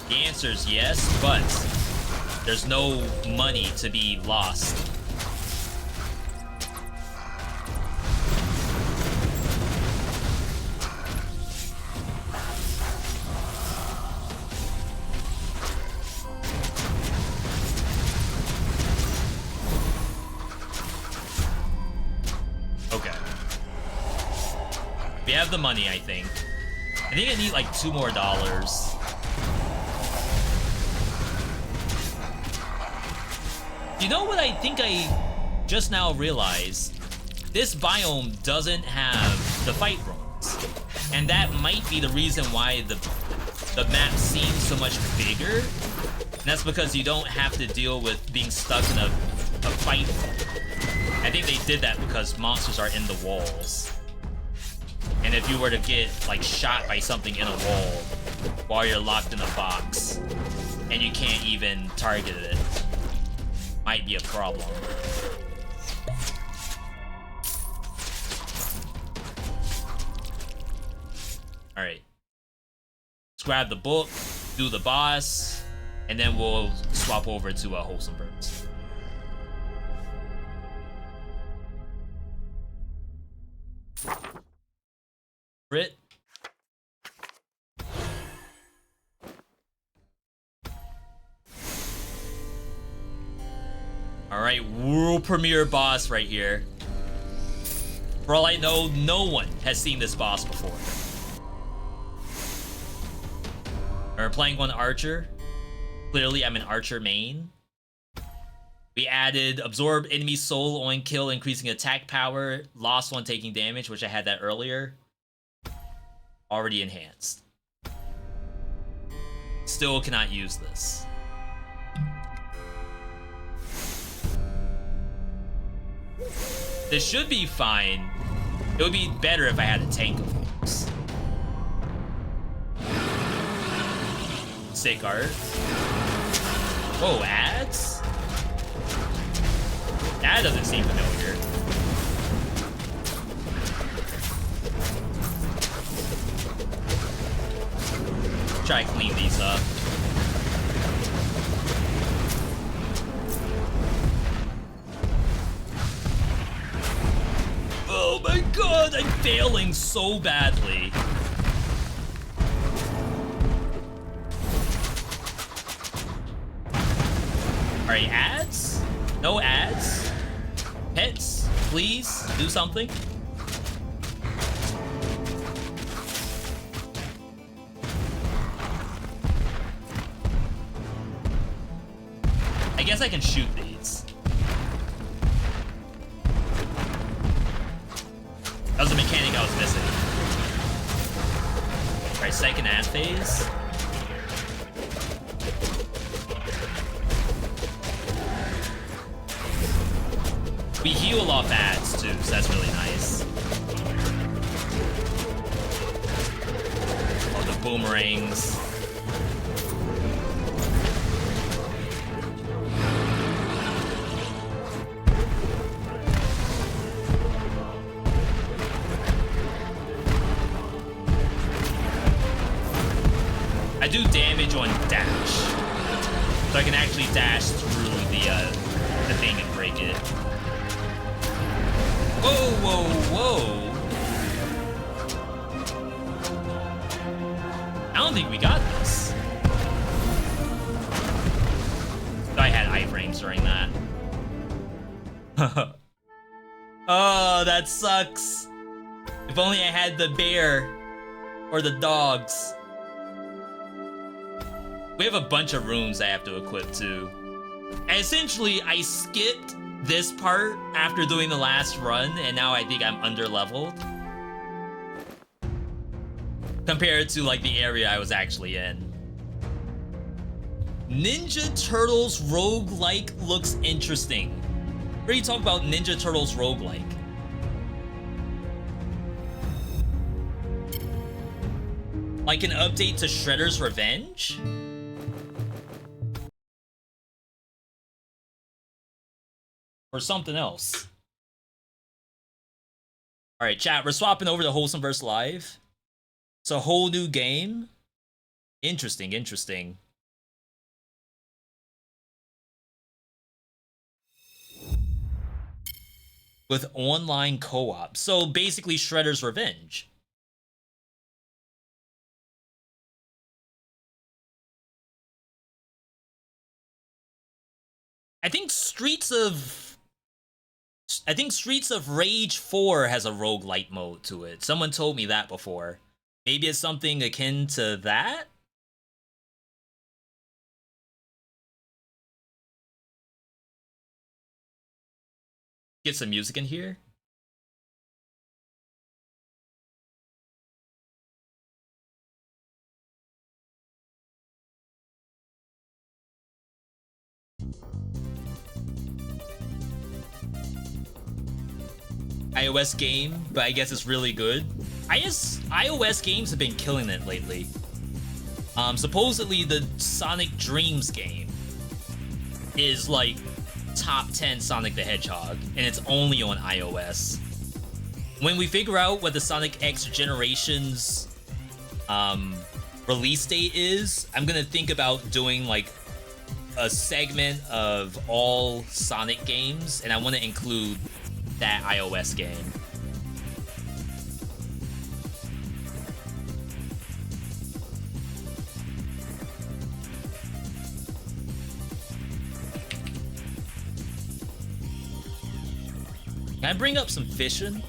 The answer is yes, but there's no money to be lost. We have the money, I think. I think I need like $2 more. You know what I think I just now realized? This biome doesn't have the fight rooms. And that might be the reason why the map seems so much bigger. And that's because you don't have to deal with being stuck in a fight room. I think they did that because monsters are in the walls. And if you were to get, like, shot by something in a wall while you're locked in a box, and you can't even target it, might be a problem. Alright. Let's grab the book, do the boss, and then we'll swap over to Wholesome Birds. Brit. Alright, world premiere boss right here. For all I know, no one has seen this boss before. We're playing one archer. Clearly, I'm an archer main. We added absorb enemy soul on kill, increasing attack power, lost one taking damage, which I had that earlier. Already enhanced. Still cannot use this. This should be fine. It would be better if I had a tank, of course. Sick art. Whoa, ads? That doesn't seem familiar. Try to clean these up. Oh my god, I'm failing so badly. Alright, ads? No ads? Pets, please do something. I guess I can shoot these. second ad phase. We heal off ads too, so that's really nice. Oh, the boomerangs. I do damage on dash, so I can actually dash through the thing and break it. Whoa, whoa, whoa! I don't think we got this. I had iframes during that. Oh, that sucks. If only I had the bear or the dogs. We have a bunch of rooms I have to equip too. Essentially, I skipped this part after doing the last run, and now I think I'm under-leveled compared to like the area I was actually in. Ninja Turtles roguelike looks interesting. What are you talking about, Ninja Turtles roguelike? Like an update to Shredder's Revenge? Or something else. Alright, chat, we're swapping over to Wholesome vs. Live. It's a whole new game. Interesting, interesting. With online co-op. So basically Shredder's Revenge. I think Streets of Rage 4 has a roguelite mode to it. Someone told me that before. Maybe it's something akin to that? Get some music in here. iOS game, but I guess it's really good. iOS games have been killing it lately. Supposedly the Sonic Dreams game is like top 10 Sonic the Hedgehog, and it's only on iOS. When we figure out what the Sonic X Generations release date is, I'm gonna think about doing like a segment of all Sonic games, and I want to include that iOS game. Can I bring up some fishing?